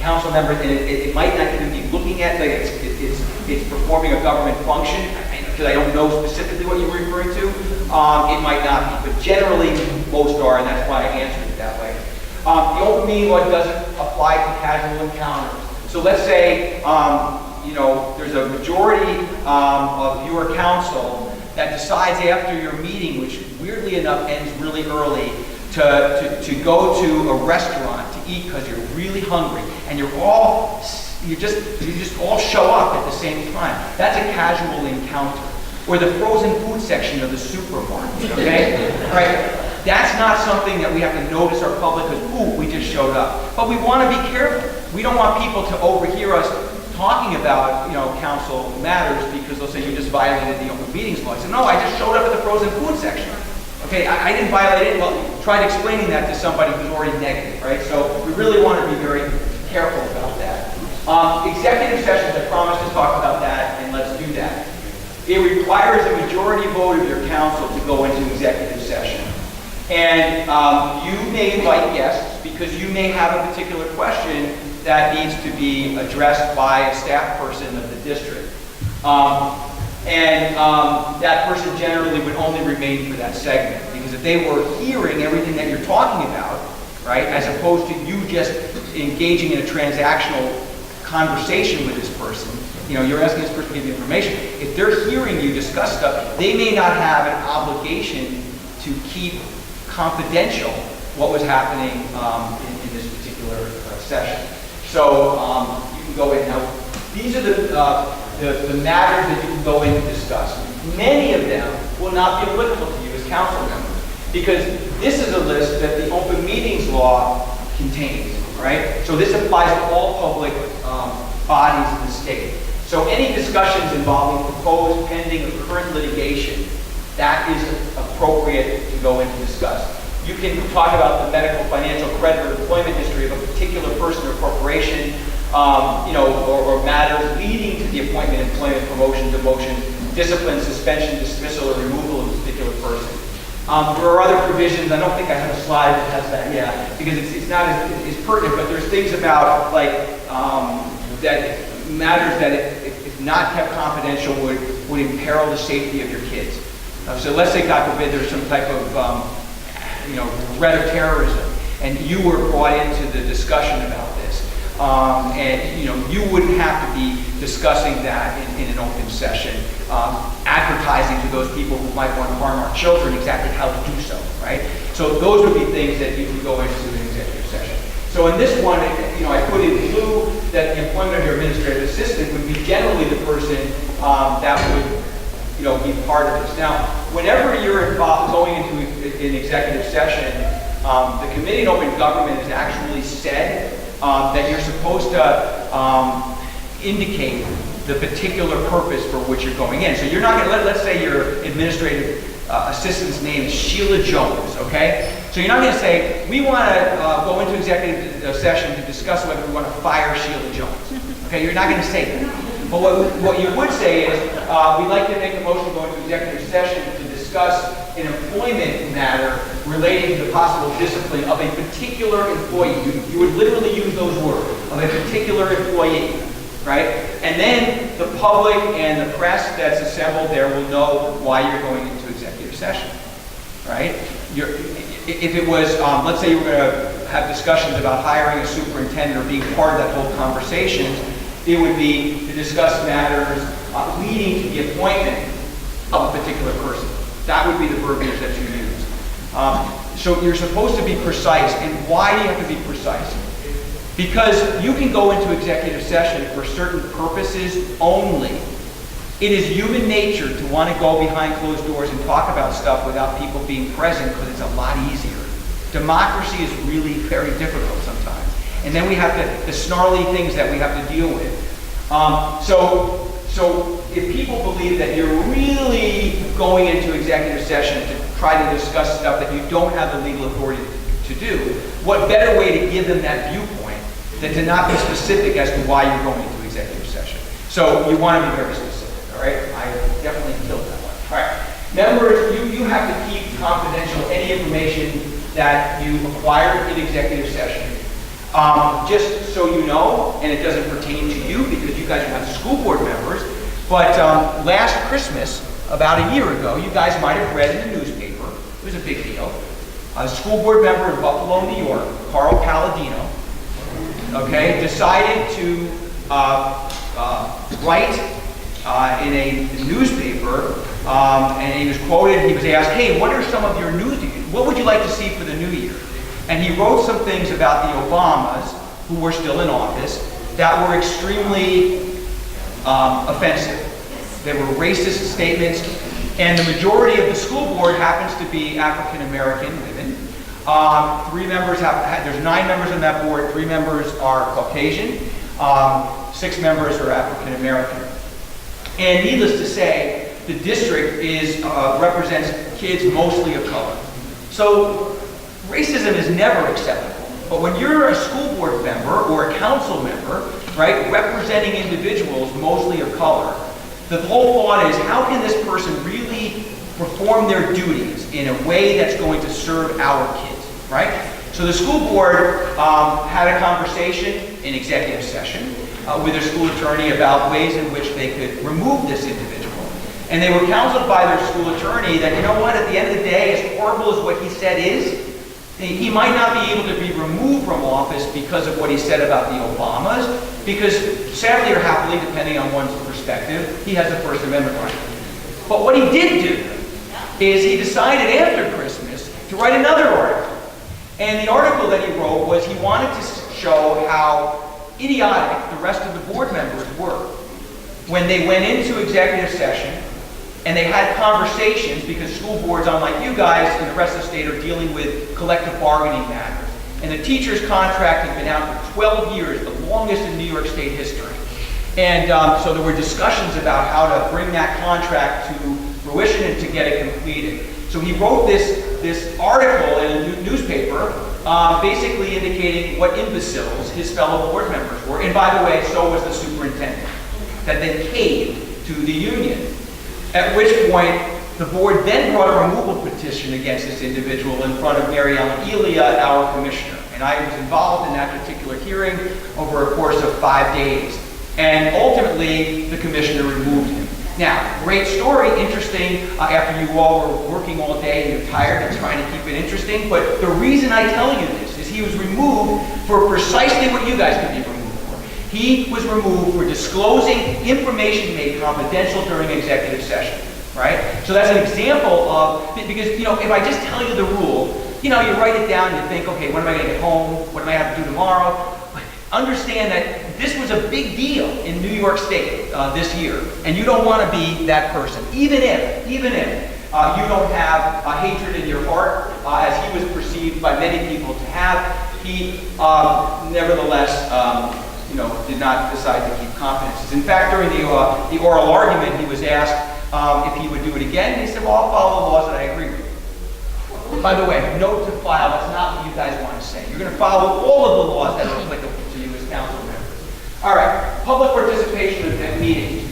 [SPEAKER 2] council members, and it might not even be looking at, like it's performing a government function, because I don't know specifically what you're referring to, it might not be, but generally most are, and that's why I answered it that way. The Open Meeting Law doesn't apply to casual encounters. So let's say, there's a majority of your council that decides after your meeting, which weirdly enough ends really early, to go to a restaurant to eat because you're really hungry, and you just all show up at the same time. That's a casual encounter. Or the frozen food section of the supermarket, okay? Right? That's not something that we have to notice our public because, ooh, we just showed up. But we want to be careful. We don't want people to overhear us talking about, council matters because they'll say you just violated the Open Meetings Law. I said, no, I just showed up at the frozen food section. Okay, I didn't violate it. Well, tried explaining that to somebody who's already negative, right? So we really want to be very careful about that. Executive sessions, I promised to talk about that, and let's do that. It requires a majority vote of your council to go into executive session. And you may invite guests because you may have a particular question that needs to be addressed by a staff person of the district. That person generally would only remain for that segment, because if they were hearing everything that you're talking about, right, as opposed to you just engaging in a transactional conversation with this person, you know, you're asking this person to give you information. If they're hearing you discuss stuff, they may not have an obligation to keep confidential what was happening in this particular session. So you can go in now. These are the matters that you can go in and discuss. Many of them will not be applicable to you as council members, because this is a list that the open meetings law contains, right? So this applies to all public bodies in the state. So any discussions involving proposed, pending, or current litigation, that is appropriate to go in and discuss. You can talk about the medical, financial, credit, or employment history of a particular person or corporation, you know, or matters leading to the appointment, employment, promotion, demotion, discipline, suspension, dismissal, or removal of a particular person. There are other provisions. I don't think I have a slide that has that yet, because it's not as pertinent, but there's things about, like, that matters that if not kept confidential would imperil the safety of your kids. So let's say, God forbid, there's some type of you know, threat of terrorism, and you were brought into the discussion about this, and you know, you wouldn't have to be discussing that in an open session, advertising to those people who might want to harm our children exactly how to do so, right? So those would be things that you could go into an executive session. So in this one, you know, I put in blue that the employment of your administrative assistant would be generally the person that would, you know, be part of this. Now, whenever you're involved going into an executive session, the Committee on Open Government has actually said that you're supposed to indicate the particular purpose for which you're going in. So you're not going to, let's say your administrative assistant's name is Sheila Jones, okay? So you're not going to say, we want to go into executive session to discuss whether we want to fire Sheila Jones. Okay, you're not going to say that. But what you would say is, we'd like to make a motion to go into executive session to discuss an employment matter relating to the possible discipline of a particular employee. You would literally use those words, of a particular employee, right? And then the public and the press that's assembled there will know why you're going into executive session, right? If it was, let's say you were going to have discussions about hiring a superintendent or being part of that whole conversation, it would be to discuss matters leading to the appointment of a particular person. That would be the verbiage that you use. So you're supposed to be precise. And why do you have to be precise? Because you can go into executive session for certain purposes only. It is human nature to want to go behind closed doors and talk about stuff without people being present, because it's a lot easier. Democracy is really very difficult sometimes. And then we have the snarly things that we have to deal with. So if people believe that you're really going into executive session to try to discuss stuff that you don't have the legal authority to do, what better way to give them that viewpoint than to not be specific as to why you're going into executive session? So you want to be very specific, all right? I definitely killed that one. All right. Members, you have to keep confidential any information that you acquired in executive session. Just so you know, and it doesn't pertain to you because you guys are not school board members, but last Christmas, about a year ago, you guys might have read in the newspaper, it was a big deal, a school board member in Buffalo, New York, Carl Palladino, okay, decided to write in a newspaper, and he was quoted, he was asked, hey, what are some of your news, what would you like to see for the new year? And he wrote some things about the Obamas, who were still in office, that were extremely offensive. They were racist statements, and the majority of the school board happens to be African-American women. There's 9 members on that board, 3 members are Caucasian, 6 members are African-American. And needless to say, the district represents kids mostly of color. So racism is never acceptable. But when you're a school board member or a council member, right, representing individuals mostly of color, the whole thought is, how can this person really perform their duties in a way that's going to serve our kids, right? So the school board had a conversation in executive session with their school attorney about ways in which they could remove this individual. And they were counseled by their school attorney that, you know what, at the end of the day, as horrible as what he said is, he might not be able to be removed from office because of what he said about the Obamas, because sadly or happily, depending on one's perspective, he has a First Amendment right. But what he did do is he decided after Christmas to write another article. And the article that he wrote was he wanted to show how idiotic the rest of the board members were when they went into executive session and they had conversations, because school boards, unlike you guys and the rest of the state, are dealing with collective bargaining matters. And the teacher's contract had been out for 12 years, the longest in New York State history. And so there were discussions about how to bring that contract to fruition and to get it completed. So he wrote this article in a newspaper, basically indicating what imbeciles his fellow board members were. And by the way, so was the superintendent, that then caved to the union. At which point, the board then brought a removal petition against this individual in front of Mary Ellen Elia, our commissioner. And I was involved in that particular hearing over a course of 5 days. And ultimately, the commissioner removed him. Now, great story, interesting, after you all were working all day and you're tired and trying to keep it interesting. But the reason I tell you this is he was removed for precisely what you guys could be removed. He was removed for disclosing information made confidential during executive session, right? So that's an example of, because, you know, if I just tell you the rule, you know, you write it down and you think, okay, when am I going to get home? What am I have to do tomorrow? Understand that this was a big deal in New York State this year, and you don't want to be that person, even if you don't have a hatred in your heart, as he was perceived by many people to have. He nevertheless, did not decide to keep confidences. In fact, during the oral argument, he was asked if he would do it again. And he said, well, I'll follow the laws that I agree with. By the way, note to file, that's not what you guys want to say. You're going to follow all of the laws that are applicable to you as council members. All right, public participation at meetings.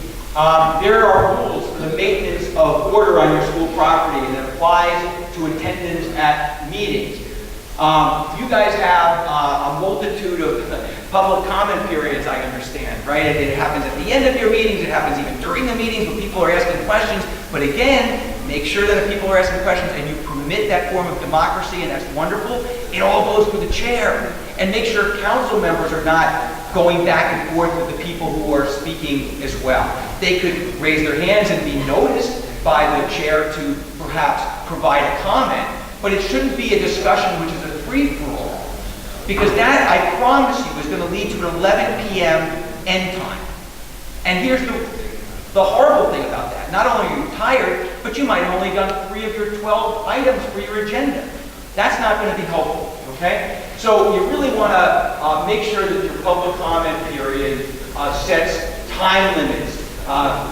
[SPEAKER 2] There are rules for the maintenance of order on your school property, and it applies to attendance at meetings. You guys have a multitude of public comment periods, I understand, right? It happens at the end of your meetings, it happens even during the meetings when people are asking questions. But again, make sure that if people are asking questions and you permit that form of democracy, and that's wonderful, it all goes through the chair. And make sure council members are not going back and forth with the people who are speaking as well. They could raise their hands and be noticed by the chair to perhaps provide a comment, but it shouldn't be a discussion which is a free-for-all. Because that, I promise you, is going to lead to an 11 p.m. end time. And here's the horrible thing about that. Not only are you tired, but you might have only done 3 of your 12 items for your agenda. That's not going to be helpful, okay? So you really want to make sure that your public comment period sets time limits,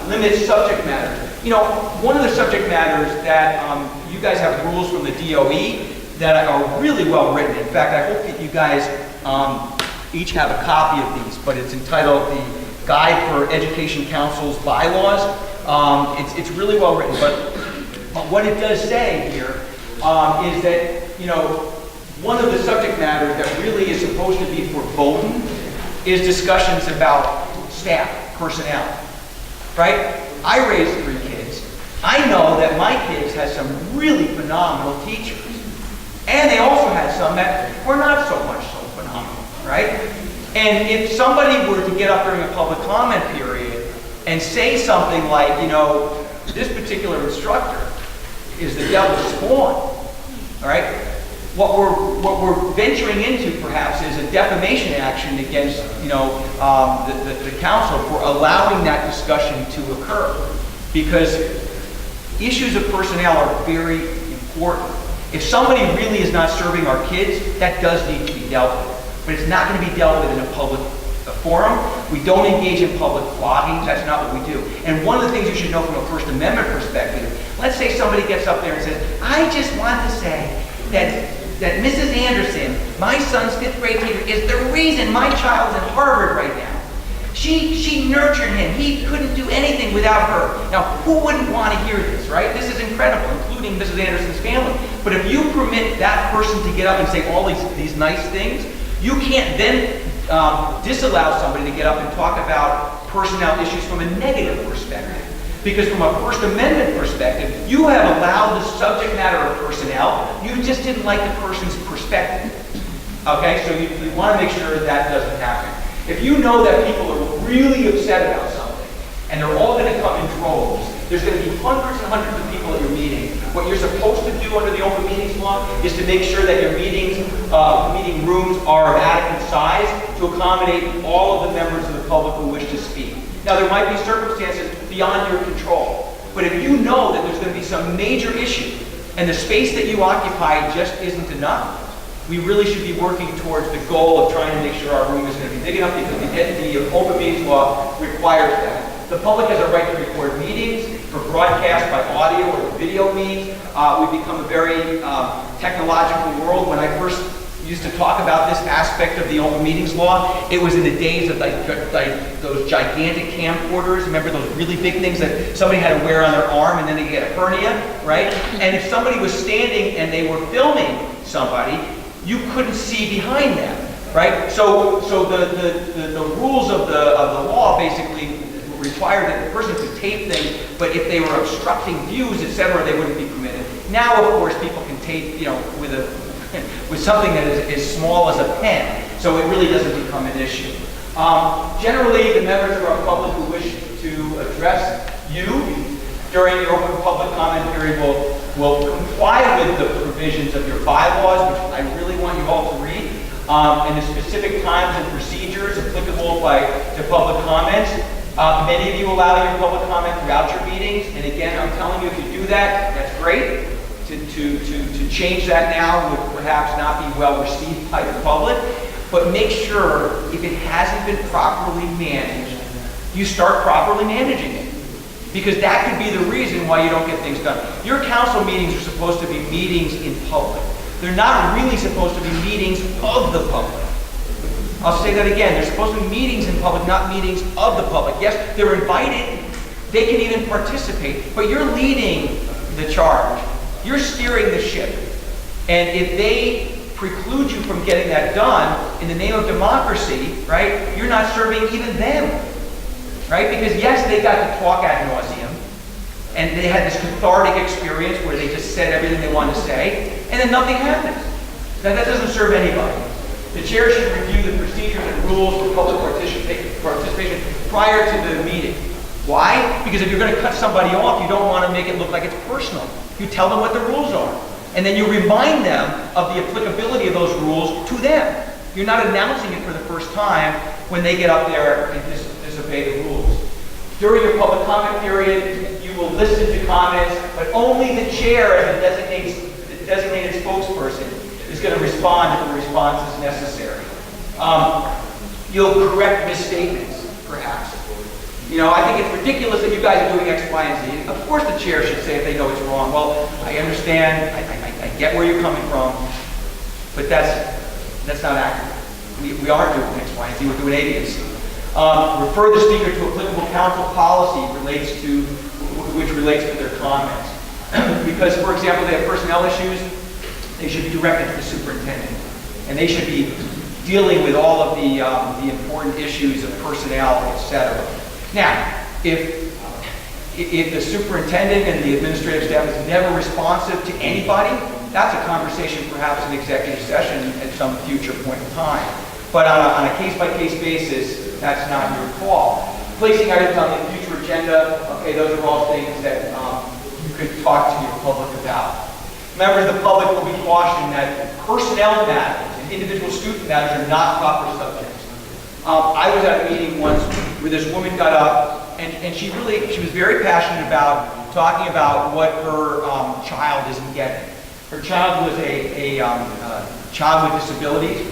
[SPEAKER 2] limits subject matters. You know, one of the subject matters that you guys have rules from the DOE that are really well written. In fact, I hope that you guys each have a copy of these, but it's entitled the Guide for Education Council's Bylaws. It's really well written, but what it does say here is that, you know, one of the subject matters that really is supposed to be forbidden is discussions about staff, personnel, right? I raised 3 kids. I know that my kids had some really phenomenal teachers. And they also had some that were not so much so phenomenal, right? And if somebody were to get up during a public comment period and say something like, you know, this particular instructor is the devil's spawn, all right? What we're venturing into perhaps is a defamation action against, you know, the council for allowing that discussion to occur, because issues of personnel are very important. If somebody really is not serving our kids, that does need to be dealt with. But it's not going to be dealt with in a public forum. We don't engage in public flogging. That's not what we do. And one of the things you should know from a First Amendment perspective, let's say somebody gets up there and says, I just want to say that Mrs. Anderson, my son's 5th grade teacher, is the reason my child's in Harvard right now. She nurtured him. He couldn't do anything without her. Now, who wouldn't want to hear this, right? This is incredible, including Mrs. Anderson's family. But if you permit that person to get up and say all these nice things, you can't then disallow somebody to get up and talk about personnel issues from a negative perspective. Because from a First Amendment perspective, you have allowed the subject matter of personnel, you just didn't like the person's perspective. Okay, so you want to make sure that doesn't happen. If you know that people are really upset about something, and they're all going to come in droves, there's going to be hundreds and hundreds of people at your meeting. What you're supposed to do under the open meetings law is to make sure that your meeting rooms are of adequate size to accommodate all of the members of the public who wish to speak. Now, there might be circumstances beyond your control, but if you know that there's going to be some major issue and the space that you occupy just isn't enough, we really should be working towards the goal of trying to make sure our room is going to be big enough, because the open meetings law requires that. The public has a right to record meetings for broadcast by audio or video means. We've become a very technological world. When I first used to talk about this aspect of the open meetings law, it was in the days of like those gigantic camcorders. Remember those really big things that somebody had to wear on their arm and then they get a hernia, right? And if somebody was standing and they were filming somebody, you couldn't see behind them, right? So the rules of the law basically required that the person could tape things, but if they were obstructing views, etc., they wouldn't be permitted. Now, of course, people can tape, with something that is as small as a pen, so it really doesn't become an issue. Generally, the members of our public who wish to address you during your open public comment period will comply with the provisions of your bylaws, which I really want you all to read, and the specific times and procedures applicable to public comments. Many of you allow your public comment throughout your meetings, and again, I'm telling you, if you do that, that's great. To change that now would perhaps not be well received by the public, but make sure if it hasn't been properly managed, you start properly managing it. Because that could be the reason why you don't get things done. Your council meetings are supposed to be meetings in public. They're not really supposed to be meetings of the public. I'll say that again. They're supposed to be meetings in public, not meetings of the public. Yes, they're invited. They can even participate. But you're leading the charge. You're steering the ship. And if they preclude you from getting that done in the name of democracy, right, you're not serving even them. Right? Because yes, they got to talk ad nauseum. And they had this cathartic experience where they just said everything they wanted to say. And then nothing happens. Now that doesn't serve anybody. The chair should review the procedures and rules for public participation prior to the meeting. Why? Because if you're going to cut somebody off, you don't want to make it look like it's personal. You tell them what the rules are. And then you remind them of the applicability of those rules to them. You're not announcing it for the first time when they get up there and disobey the rules. During your public comment period, you will listen to comments, but only the chair as a designated spokesperson is going to respond if the response is necessary. You'll correct misstatements, perhaps. I think it's ridiculous that you guys are doing X, Y, and Z. Of course the chair should say if they know it's wrong. Well, I understand, I get where you're coming from, but that's not accurate. We aren't doing X, Y, and Z, we're doing A, B, and C. Refer the speaker to applicable council policy which relates to their comments. Because, for example, they have personnel issues, they should be directed to the superintendent. And they should be dealing with all of the important issues of personnel, etc. Now, if the superintendent and the administrative staff is never responsive to anybody, that's a conversation perhaps in executive session at some future point in time. But on a case-by-case basis, that's not your call. Placing items on the future agenda, okay, those are all things that you could talk to your public about. Members of the public will be cautioned that personnel matters and individual student matters are not proper subjects. I was at a meeting once where this woman got up and she was very passionate about talking about what her child isn't getting. Her child was a child with disabilities,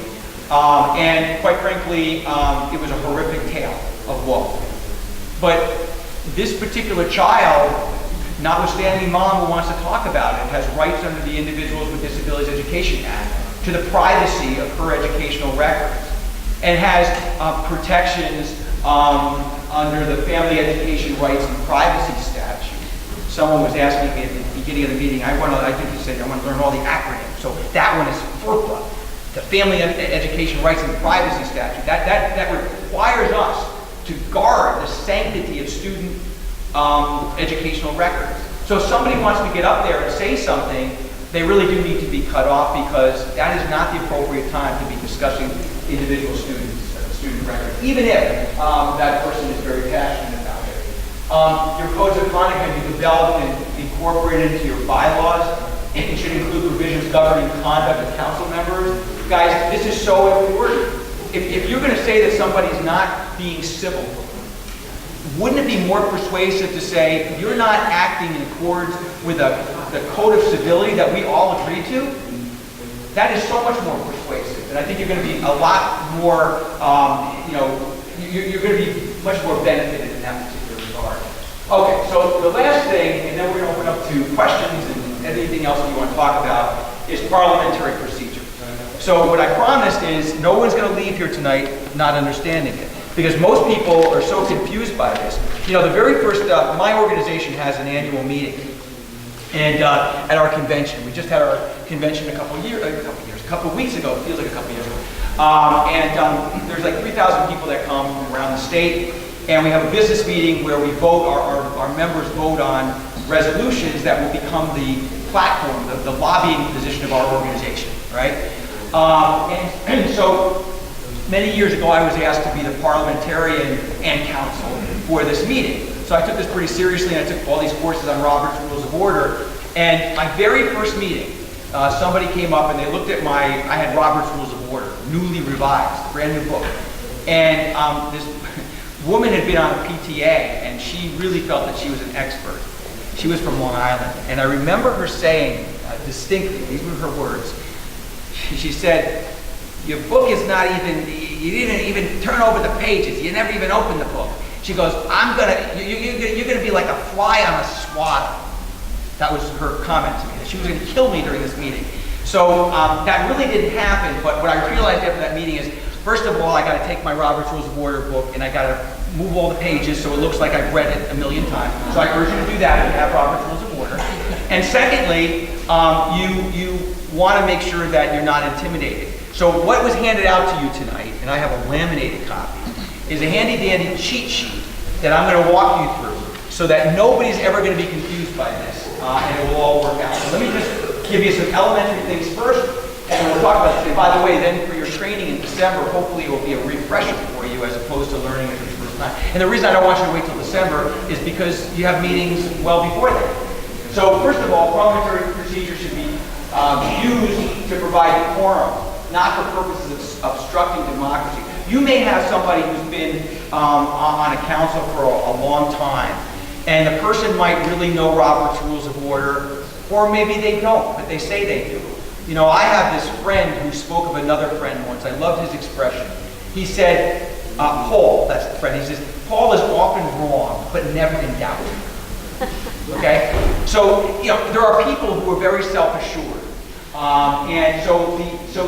[SPEAKER 2] and quite frankly, it was a horrific tale of woe. But this particular child, notwithstanding mom who wants to talk about it, has rights under the Individuals with Disabilities Education Act to the privacy of her educational records, and has protections under the Family Education Rights and Privacy Statute. Someone was asking me if beginning of the meeting, I think you said, I want to learn all the acronyms. So that one is FERPA, the Family Education Rights and Privacy Statute. That requires us to guard the sanctity of student educational records. So if somebody wants to get up there and say something, they really do need to be cut off, because that is not the appropriate time to be discussing individual student records, even if that person is very passionate about it. Your codes of conduct can be developed and incorporated into your bylaws. It should include provisions governing conduct of council members. Guys, this is so important. If you're going to say that somebody's not being civil, wouldn't it be more persuasive to say you're not acting in accordance with the code of civility that we all agree to? That is so much more persuasive, and I think you're going to be a lot more, you're going to be much more benefited in that particular regard. Okay, so the last thing, and then we're going to open up to questions and anything else you want to talk about, is parliamentary procedure. So what I promised is no one's going to leave here tonight not understanding it, because most people are so confused by this. You know, the very first, my organization has an annual meeting, and at our convention. We just had our convention a couple weeks ago. It feels like a couple years ago. There's like 3,000 people that come from around the state, and we have a business meeting where we vote, our members vote on resolutions that will become the platform, the lobbying position of our organization, right? And so many years ago, I was asked to be the parliamentarian and counsel for this meeting. So I took this pretty seriously, and I took all these courses on Robert's Rules of Order. And my very first meeting, somebody came up and they looked at I had Robert's Rules of Order, newly revised, brand new book. And this woman had been on a PTA, and she really felt that she was an expert. She was from Long Island. And I remember her saying distinctly, these were her words, she said, your book is not even, you didn't even turn over the pages, you never even opened the book. She goes, you're gonna be like a fly on a swatter. That was her comment to me, that she was gonna kill me during this meeting. So that really didn't happen, but what I realized after that meeting is, first of all, I gotta take my Robert's Rules of Order book and I gotta move all the pages so it looks like I've read it a million times. So I urge you to do that if you have Robert's Rules of Order. And secondly, you wanna make sure that you're not intimidated. So what was handed out to you tonight, and I have a laminated copy, is a handy-dandy cheat sheet that I'm going to walk you through so that nobody's ever going to be confused by this, and it will all work out. So let me just give you some elementary things first, and we'll talk about this. And by the way, then for your training in December, hopefully it will be a refresher for you as opposed to learning it for the first time. And the reason I don't want you to wait till December is because you have meetings well before that. So first of all, parliamentary procedure should be used to provide quorum, not for purposes of obstructing democracy. You may have somebody who's been on a council for a long time, and the person might really know Robert's Rules of Order, or maybe they don't, but they say they do. You know, I have this friend who spoke of another friend once. I loved his expression. He said, Paul, that's the friend, he says, Paul is often wrong, but never in doubt. Okay? So, you know, there are people who are very self-assured. And so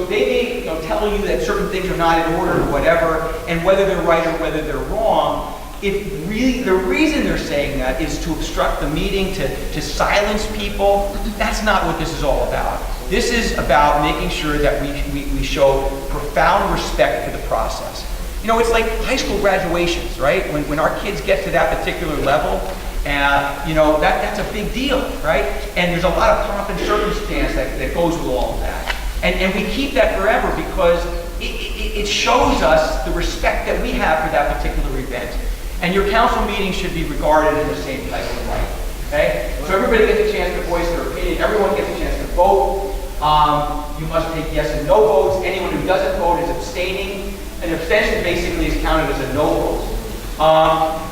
[SPEAKER 2] they may tell you that certain things are not in order or whatever, and whether they're right or whether they're wrong, the reason they're saying that is to obstruct the meeting, to silence people. That's not what this is all about. This is about making sure that we show profound respect for the process. You know, it's like high school graduations, right? When our kids get to that particular level, you know, that's a big deal, right? And there's a lot of pomp and circumstance that goes with all of that. And we keep that forever because it shows us the respect that we have for that particular event. And your council meeting should be regarded in the same type of light, okay? So everybody gets a chance to voice their opinion. Everyone gets a chance to vote. You must take yes and no votes. Anyone who doesn't vote is abstaining. An abstention basically is counted as a no vote.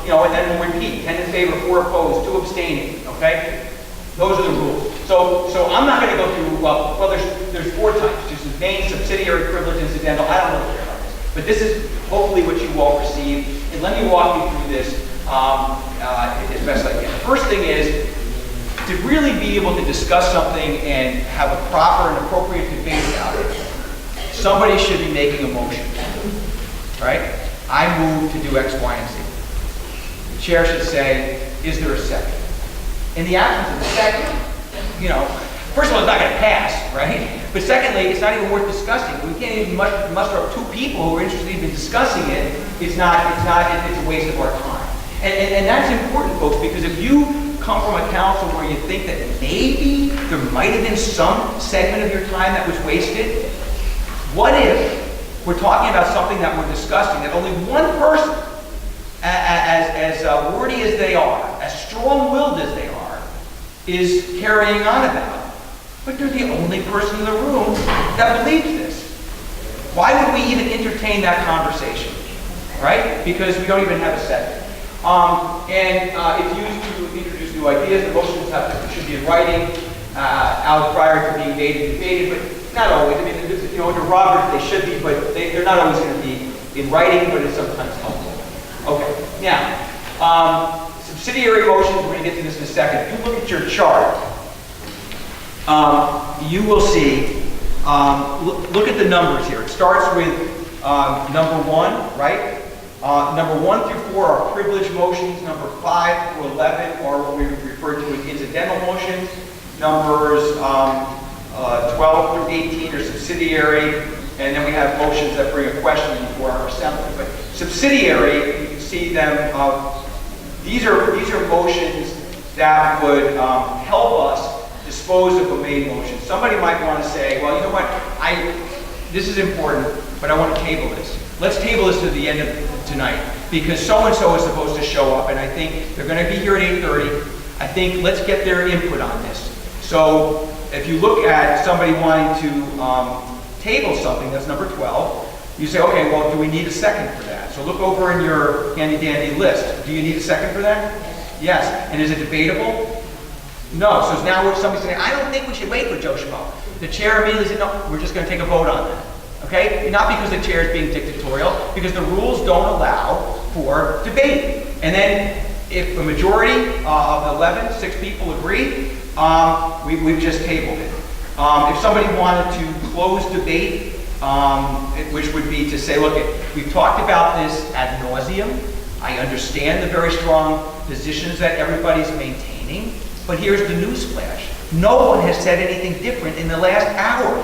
[SPEAKER 2] You know, and then we'll repeat, 10 in favor, 4 opposed, 2 abstaining, okay? Those are the rules. So I'm not going to go through, well, there's 4 types. There's the main, subsidiary, privilege, incidental. I don't really care about this. But this is hopefully what you all receive. And let me walk you through this as best I can. The first thing is, to really be able to discuss something and have a proper and appropriate debate about it, somebody should be making a motion, right? I move to do X, Y, and Z. The chair should say, is there a second? In the absence of a second, you know, first of all, it's not going to pass, right? But secondly, it's not even worth discussing. We can't even muster up 2 people who are interested in discussing it. It's a waste of our time. And that's important, folks, because if you come from a council where you think that maybe there might have been some segment of your time that was wasted, what if we're talking about something that we're discussing that only one person, as wordy as they are, as strong-willed as they are, is carrying on about, but they're the only person in the room that believes this? Why would we even entertain that conversation, right? Because we don't even have a second. It's used to introduce new ideas. The motions should be in writing, out prior to being made and debated, but not always. I mean, you know, under Robert, they should be, but they're not always going to be in writing, but it's sometimes helpful. Okay, now, subsidiary motions, we're going to get to this in a second. If you look at your chart, you will see, look at the numbers here. It starts with number 1, right? Number 1 through 4 are privilege motions. Number 5 through 11 are what we refer to as incidental motions. Numbers 12 through 18 are subsidiary. And then we have motions that bring a question before our assembly. But subsidiary, you can see them. These are motions that would help us dispose of a main motion. Somebody might want to say, well, you know what? This is important, but I want to table this. Let's table this to the end of tonight because so-and-so is supposed to show up, and I think they're going to be here at 8:30. I think let's get their input on this. So if you look at somebody wanting to table something, that's number 12, you say, okay, well, do we need a second for that? So look over in your handy-dandy list. Do you need a second for that? Yes. And is it debatable? No. So now somebody's saying, I don't think we should wait for Joe Schmo. The chair immediately said, no, we're just going to take a vote on that. Okay? Not because the chair is being dictatorial, because the rules don't allow for debate. And then if a majority of 11, 6 people agree, we've just tabled it. If somebody wanted to close debate, which would be to say, look, we've talked about this ad nauseum. I understand the very strong positions that everybody's maintaining, but here's the newsflash. No one has said anything different in the last hour,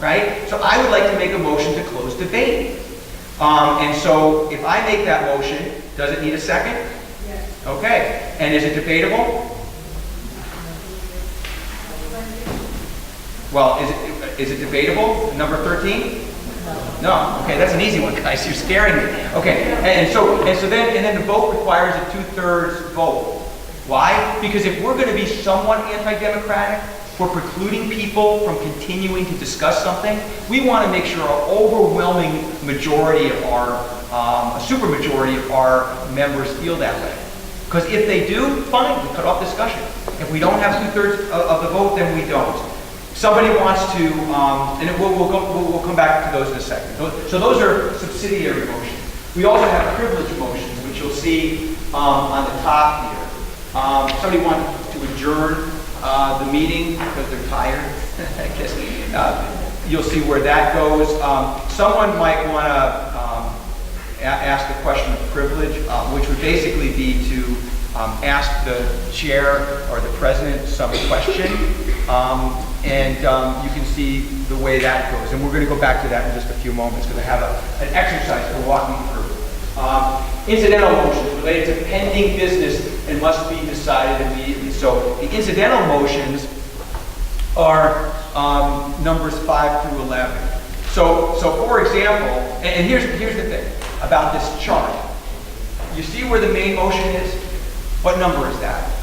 [SPEAKER 2] right? So I would like to make a motion to close debate. And so if I make that motion, does it need a second? Yes. Okay. And is it debatable? Well, is it debatable? Number 13? No. Okay, that's an easy one, guys. You're scaring me. Okay, and then the vote requires a 2/3 vote. Why? Because if we're going to be somewhat anti-democratic, we're precluding people from continuing to discuss something, we want to make sure an overwhelming majority of a supermajority of our members feel that way. Because if they do, fine, we cut off discussion. If we don't have 2/3 of the vote, then we don't. Somebody wants to, and we'll come back to those in a second. So those are subsidiary motions. We also have privilege motions, which you'll see on the top here. Somebody wants to adjourn the meeting because they're tired. I guess you'll see where that goes. Someone might want to ask the question of privilege, which would basically be to ask the chair or the president some question. And you can see the way that goes. And we're going to go back to that in just a few moments because I have an exercise to walk you through. Incidental motions related to pending business and must be decided immediately. So the incidental motions are numbers 5 through 11. So for example, and here's the thing about this chart. You see where the main motion is? What number is that?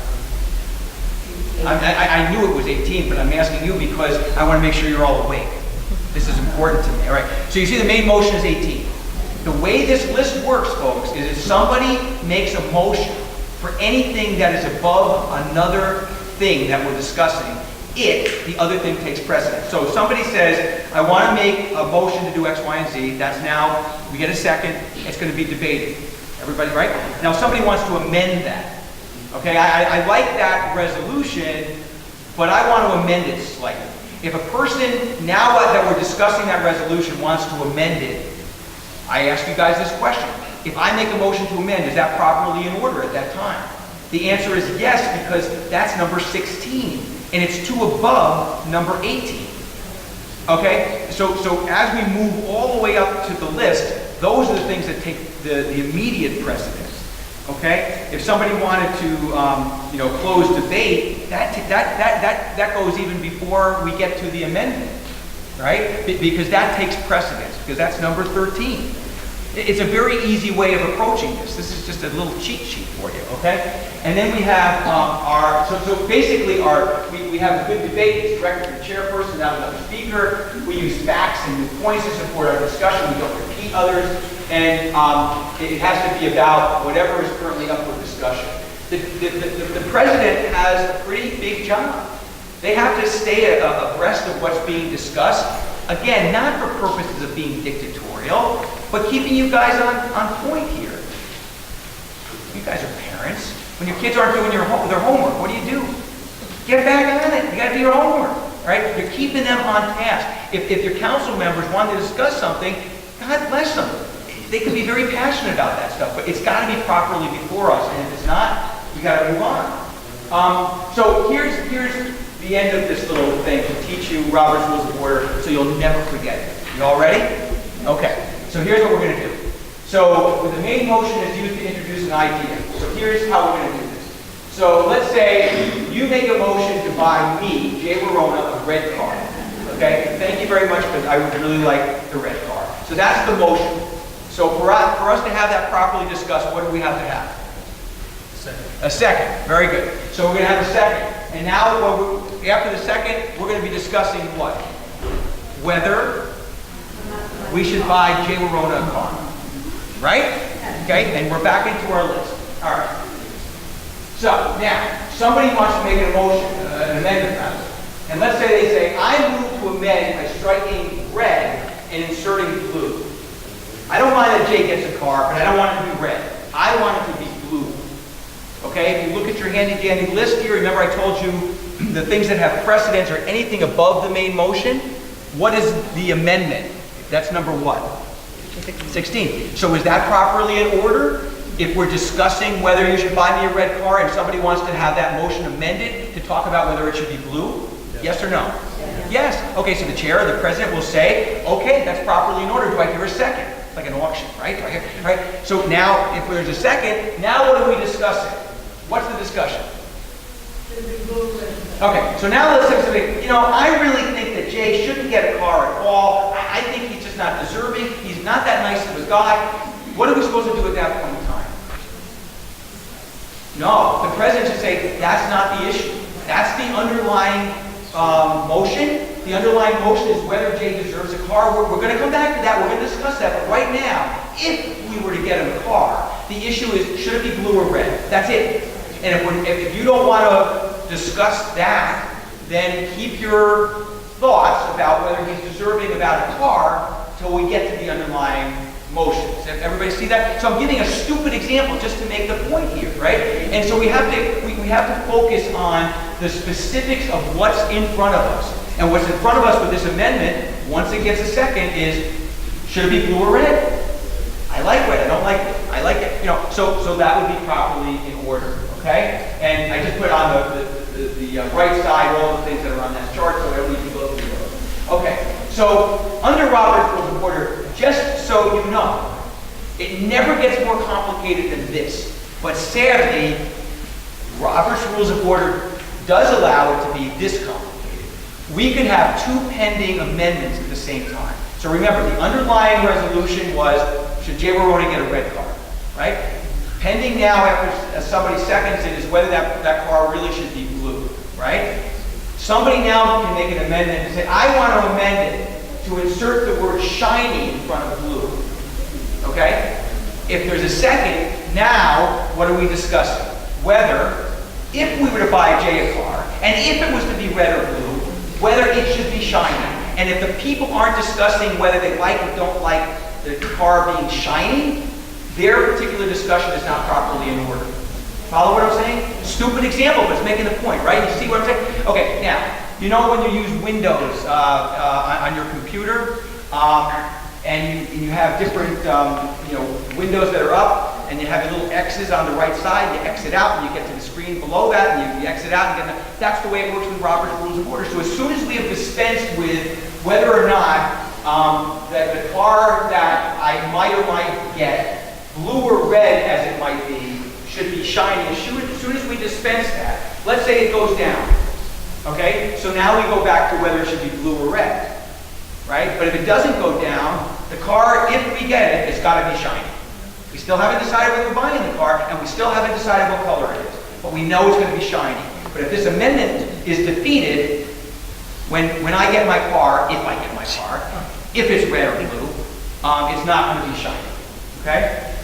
[SPEAKER 2] I knew it was 18, but I'm asking you because I want to make sure you're all awake. This is important to me. All right. So you see the main motion is 18. The way this list works, folks, is if somebody makes a motion for anything that is above another thing that we're discussing, the other thing takes precedence. So if somebody says, I want to make a motion to do X, Y, and Z, that's now, we get a second, it's going to be debated. Everybody, right? Now somebody wants to amend that. Okay, I like that resolution, but I want to amend it slightly. If a person, now that we're discussing that resolution, wants to amend it, I ask you guys this question. If I make a motion to amend, is that properly in order at that time? The answer is yes, because that's number 16. and it's 2 above number 18. Okay, so as we move all the way up to the list, those are the things that take the immediate precedence. Okay, if somebody wanted to, close debate, that goes even before we get to the amendment, right? Because that takes precedence, because that's number 13. It's a very easy way of approaching this. This is just a little cheat sheet for you, okay? And then we have so basically we have a good debate. It's directed to the chairperson, not another speaker. We use facts and new points to support our discussion. We don't repeat others. And it has to be about whatever is currently up for discussion. The president has a pretty big job. They have to stay abreast of what's being discussed. Again, not for purposes of being dictatorial, but keeping you guys on point here. You guys are parents. When your kids aren't doing their homework, what do? Get back on it. You got to do your homework, right? You're keeping them on task. If your council members want to discuss something, God bless them. They can be very passionate about that stuff, but it's got to be properly before us, and if it's not, we got to move on. So here's the end of this little thing to teach you Robert's Rules of Order, so you'll never forget it. You all ready? Okay. So here's what we're going to do. So the main motion is used to introduce an idea. So here's how we're going to do this. So let's say you make a motion to buy me, Jay Worona, a red car. Okay? Thank you very much, because I would really like the red car. So that's the motion. So for us to have that properly discussed, what do we have to have? A second. Very good. So we're going to have a second. And now, after the second, we're going to be discussing what? Whether we should buy Jay Worona a car. Right? Okay? And we're back into our list. All right. So, now, somebody wants to make an amendment rather. And let's say they say, I move to amend by striking red and inserting blue. I don't mind that Jay gets a car, but I don't want it to be red. I want it to be blue. Okay? If you look at your handy-dandy list here, remember I told you the things that have precedence or anything above the main motion. What is the amendment? That's number what? 16. So is that properly in order? If we're discussing whether you should buy me a red car and somebody wants to have that motion amended to talk about whether it should be blue? Yes or no? Yes. Okay, so the chair or the president will say, okay, that's properly in order. Do I hear a second? Like an auction, right? Do I hear, right? So now, if there's a second, now what are we discussing? What's the discussion? Okay, so now let's say something, I really think that Jay shouldn't get a car at all. I think he's just not deserving. He's not that nice of a guy. What are we supposed to do at that point in time? No, the president should say, that's not the issue. That's the underlying motion. The underlying motion is whether Jay deserves a car. We're going to come back to that. We're going to discuss that. But right now, if we were to get him a car, the issue is, should it be blue or red? That's it. And if you don't want to discuss that, then keep your thoughts about whether he's deserving about a car till we get to the underlying motion. Does everybody see that? So I'm giving a stupid example just to make the point here, right? And so we have to focus on the specifics of what's in front of us. And what's in front of us with this amendment, once it gets a second, is should it be blue or red? I like red. I don't like it. I like it. So that would be properly in order. Okay? And I just put on the right side all the things that are on that chart, so everybody can go through those. Okay. So under Robert's Rules of Order, just so you know, it never gets more complicated than this. But sadly, Robert's Rules of Order does allow it to be this complicated. We can have 2 pending amendments at the same time. So remember, the underlying resolution was, should Jay Worona get a red car? Right? Pending now, after somebody seconds it, is whether that car really should be blue. Right? Somebody now can make an amendment and say, I want to amend it to insert the word shiny in front of blue. Okay? If there's a second, now what are we discussing? Whether, if we were to buy Jay a car, and if it was to be red or blue, whether it should be shiny. And if the people aren't discussing whether they like or don't like the car being shiny, their particular discussion is not properly in order. Follow what I'm saying? Stupid example, but it's making the point, right? You see what I'm saying? Okay, now, when you use Windows on your computer, and you have different, windows that are up, and you have your little X's on the right side, you exit out, and you get to the screen below that, and you exit out, and that's the way it works with Robert's Rules of Order. So as soon as we have dispensed with whether or not that the car that I might or might get, blue or red as it might be, should be shiny, as soon as we dispense that, let's say it goes down, okay? So now we go back to whether it should be blue or red. Right? But if it doesn't go down, the car, if we get it, it's got to be shiny. We still haven't decided whether we're buying the car, and we still haven't decided what color it is. But we know it's going to be shiny. But if this amendment is defeated, when I get my car, if I get my car, if it's red or blue, it's not going to be shiny. Okay?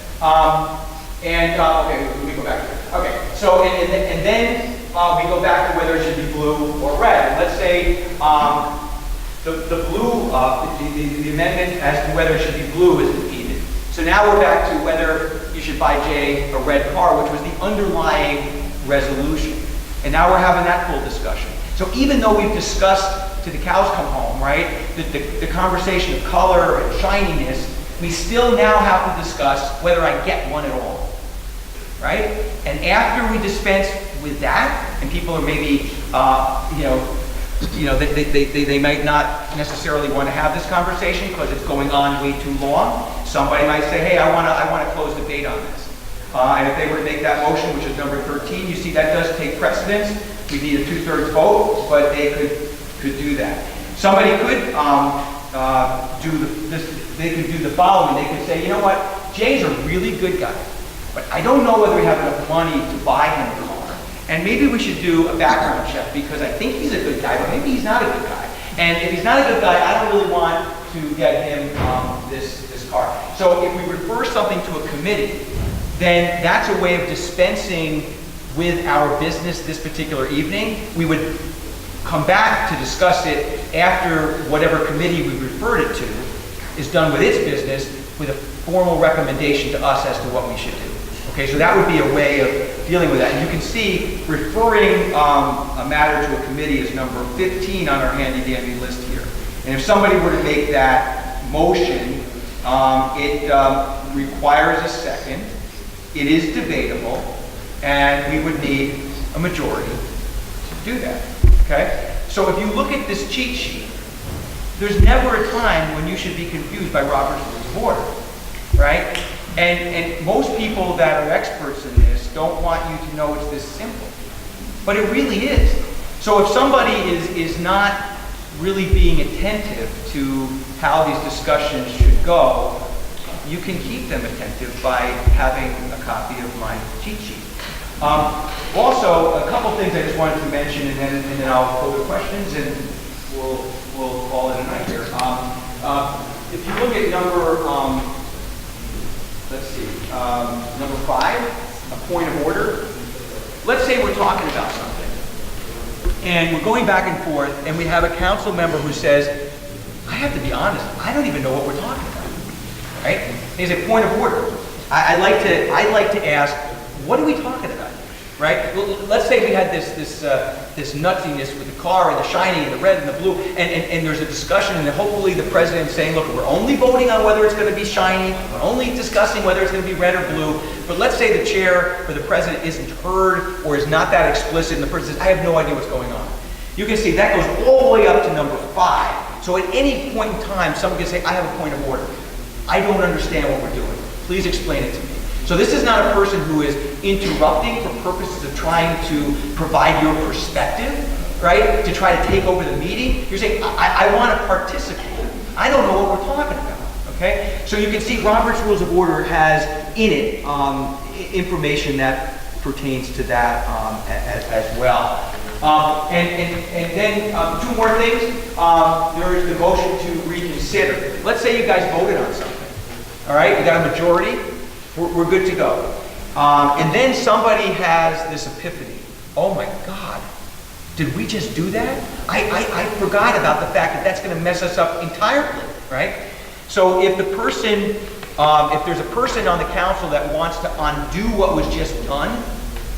[SPEAKER 2] Okay, let me go back to it. Okay, so, and then we go back to whether it should be blue or red. Let's say, the blue, the amendment as to whether it should be blue is defeated. So now we're back to whether you should buy Jay a red car, which was the underlying resolution. And now we're having that full discussion. So even though we've discussed till the cows come home, right, the conversation of color and shininess, we still now have to discuss whether I get one at all, right? And after we dispense with that, and people are maybe, they might not necessarily want to have this conversation because it's going on way too long. Somebody might say, hey, I want to close debate on this. And if they were to make that motion, which is number 13, you see that does take precedence. We need a 2/3 vote, but they could do that. Somebody could they could do the following. They could say, you know what, Jay's a really good guy, but I don't know whether we have enough money to buy him a car. And maybe we should do a background check because I think he's a good guy, but maybe he's not a good guy. And if he's not a good guy, I don't really want to get him this car. So if we refer something to a committee, then that's a way of dispensing with our business this particular evening. We would come back to discuss it after whatever committee we referred it to is done with its business with a formal recommendation to us as to what we should do. Okay, so that would be a way of dealing with that. And you can see referring a matter to a committee is number 15 on our handy-dandy list here. And if somebody were to make that motion, it requires a second. It is debatable, and we would need a majority to do that. Okay? So if you look at this cheat sheet, there's never a time when you should be confused by Robert's Rules of Order, right? And most people that are experts in this don't want you to know it's this simple. But it really is. So if somebody is not really being attentive to how these discussions should go, you can keep them attentive by having a copy of my cheat sheet. Also, a couple things I just wanted to mention, and then I'll go to questions, and we'll call it a night here. If you look at number, number 5, a point of order. Let's say we're talking about something, and we're going back and forth, and we have a council member who says, I have to be honest, I don't even know what we're talking about, right? There's a point of order. I'd like to ask, what are we talking about here, right? Well, let's say we had this nuttiness with the car and the shiny and the red and the blue, and there's a discussion, and then hopefully the president's saying, look, we're only voting on whether it's going to be shiny, we're only discussing whether it's going to be red or blue, but let's say the chair or the president isn't heard or is not that explicit, and the person says, I have no idea what's going on. You can see that goes all the way up to number 5. So at any point in time, someone can say, I have a point of order. I don't understand what we're doing. Please explain it to me. So this is not a person who is interrupting for purposes of trying to provide your perspective, right? To try to take over the meeting. You're saying, I want to participate. I don't know what we're talking about, okay? So you can see Robert's Rules of Order has in it information that pertains to that as well. And then 2 more things. There is the motion to reconsider. Let's say you guys voted on something. All right, we got a majority. We're good to go. And then somebody has this epiphany. Oh my God, did we just do that? I forgot about the fact that that's going to mess us up entirely, right? So if the person, if there's a person on the council that wants to undo what was just done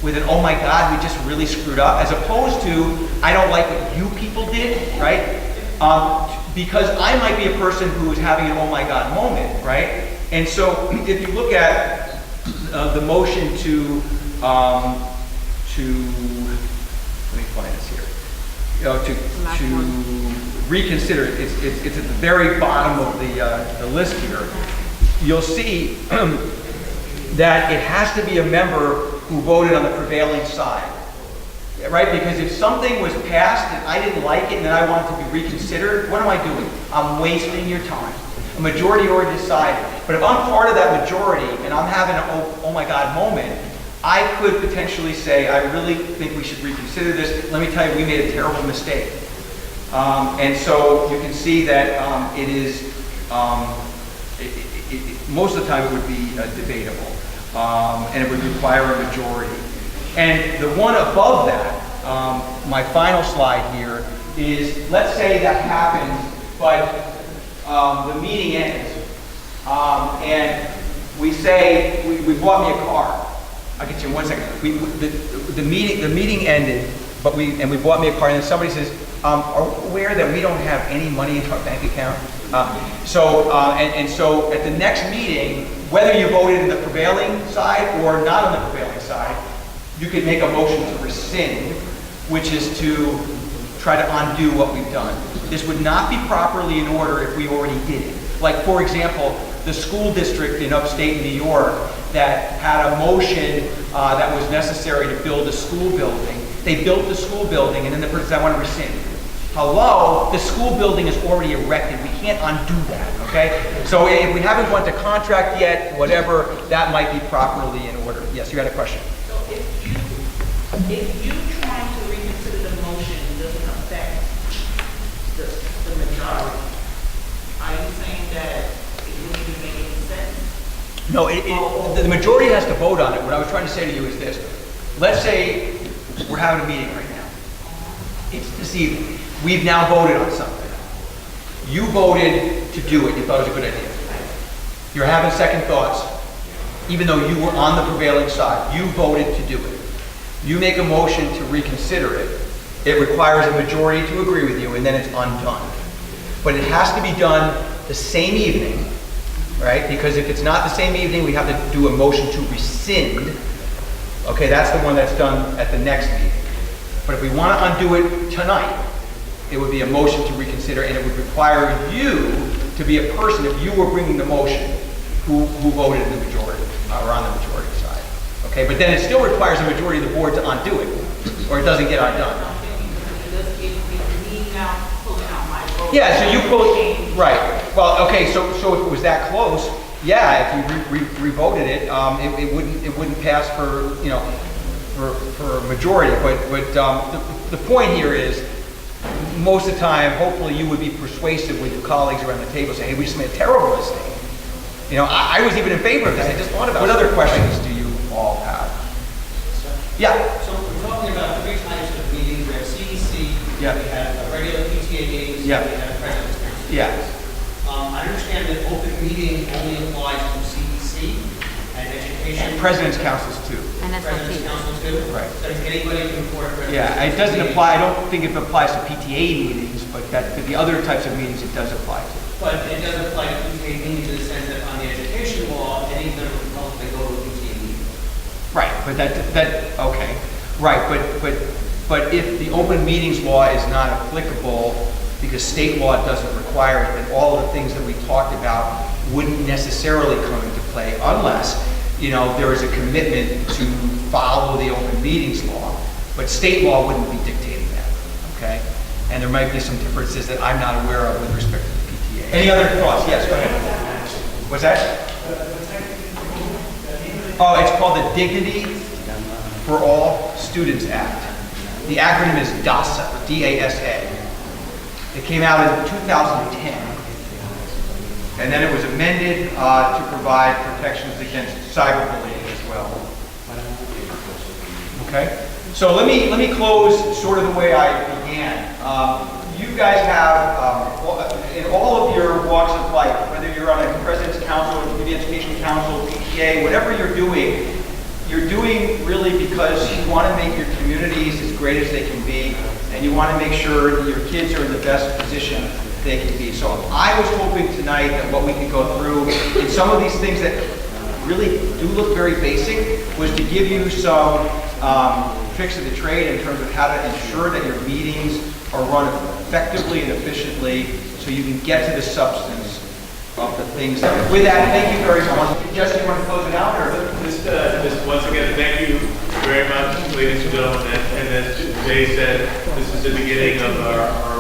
[SPEAKER 2] with an, oh my God, we just really screwed up, as opposed to, I don't like what you people did, right? Because I might be a person who is having an oh my God moment, right? And so if you look at the motion to let me find this here. To reconsider, it's at the very bottom of the list here. You'll see that it has to be a member who voted on the prevailing side. Right? Because if something was passed and I didn't like it and then I want it to be reconsidered, what am I doing? I'm wasting your time. A majority already decided. But if I'm part of that majority and I'm having an oh my God moment, I could potentially say, I really think we should reconsider this. Let me tell you, we made a terrible mistake. And so you can see that it is, most of the time it would be debatable. And it would require a majority. And the one above that, my final slide here, is let's say that happens, but the meeting ends. And we say, we bought me a car. I'll get you in 1 second. The meeting ended, but we bought me a car, and then somebody says, are we aware that we don't have any money in our bank account? So at the next meeting, whether you voted in the prevailing side or not on the prevailing side, you could make a motion to rescind, which is to try to undo what we've done. This would not be properly in order if we already did it. Like, for example, the school district in upstate New York that had a motion that was necessary to build a school building. They built the school building, and then the person said, I want to rescind. Hello, the school building is already erected. We can't undo that, okay? So if we haven't won the contract yet, whatever, that might be properly in order. Yes, you had a question.
[SPEAKER 4] So if you trying to reconsider the motion doesn't affect the majority, are you saying that it wouldn't even make any sense?
[SPEAKER 2] No, the majority has to vote on it. What I was trying to say to you is this. Let's say we're having a meeting right now. It's this evening. We've now voted on something. You voted to do it. You thought it was a good idea. You're having second thoughts. Even though you were on the prevailing side, you voted to do it. You make a motion to reconsider it. It requires a majority to agree with you, and then it's undone. But it has to be done the same evening, right? Because if it's not the same evening, we have to do a motion to rescind. Okay, that's the one that's done at the next meeting. But if we want to undo it tonight, it would be a motion to reconsider, and it would require you to be a person, if you were bringing the motion, who voted in the majority, or on the majority side. Okay, but then it still requires a majority of the board to undo it, or it doesn't get undone. Yeah, so you pull, right. Well, okay, so if it was that close, yeah, if you re-voted it, it wouldn't pass for, you know, for a majority. But the point here is, most of the time, hopefully you would be persuasive with your colleagues around the table, say, hey, we just made a terrible mistake. You know, I was even in favor of this. I just thought about it. What other questions do you all have? Yeah.
[SPEAKER 5] So we're talking about 3 types of meetings. We have CEC,
[SPEAKER 2] Yeah.
[SPEAKER 5] we have regular PTA meetings,
[SPEAKER 2] Yeah.
[SPEAKER 5] we have president's council.
[SPEAKER 2] Yeah.
[SPEAKER 5] I understand that open meeting only applies to CEC and education.
[SPEAKER 2] And president's councils too.
[SPEAKER 3] And
[SPEAKER 5] President's council too?
[SPEAKER 2] Right.
[SPEAKER 5] So if anybody can report president's
[SPEAKER 2] Yeah, it doesn't
[SPEAKER 5] meeting.
[SPEAKER 2] apply, I don't think it applies to PTA meetings, but the other types of meetings it does apply to.
[SPEAKER 5] But it does apply to PTA meetings in the sense that on the education law, any member of the public may go to a PTA meeting.
[SPEAKER 2] Right, but that okay. Right, but if the open meetings law is not applicable because state law doesn't require it, then all of the things that we talked about wouldn't necessarily come into play unless, you know, there is a commitment to follow the open meetings law. But state law wouldn't be dictating that, okay? And there might be some differences that I'm not aware of with respect to the PTA. Any other thoughts? Yes, go ahead. What's that? Oh, it's called the Dignity for All Students Act. The acronym is DASA, D-A-S-A. It came out in 2010. And then it was amended to provide protections against cyberbullying as well. Okay? So let me close sort of the way I began. You guys have, in all of your walks of life, whether you're on a President's Council, Community Education Council, PTA, whatever you're doing really because you want to make your communities as great as they can be, and you want to make sure that your kids are in the best position they can be. So I was hoping tonight that what we could go through, and some of these things that really do look very basic, was to give you some tricks of the trade in terms of how to ensure that your meetings are run effectively and efficiently so you can get to the substance of the things. With that, thank you very much. Jesse, you want to close it out? Or?
[SPEAKER 1] Just once again, thank you very much, ladies and gentlemen. And as Jay said, this is the beginning of our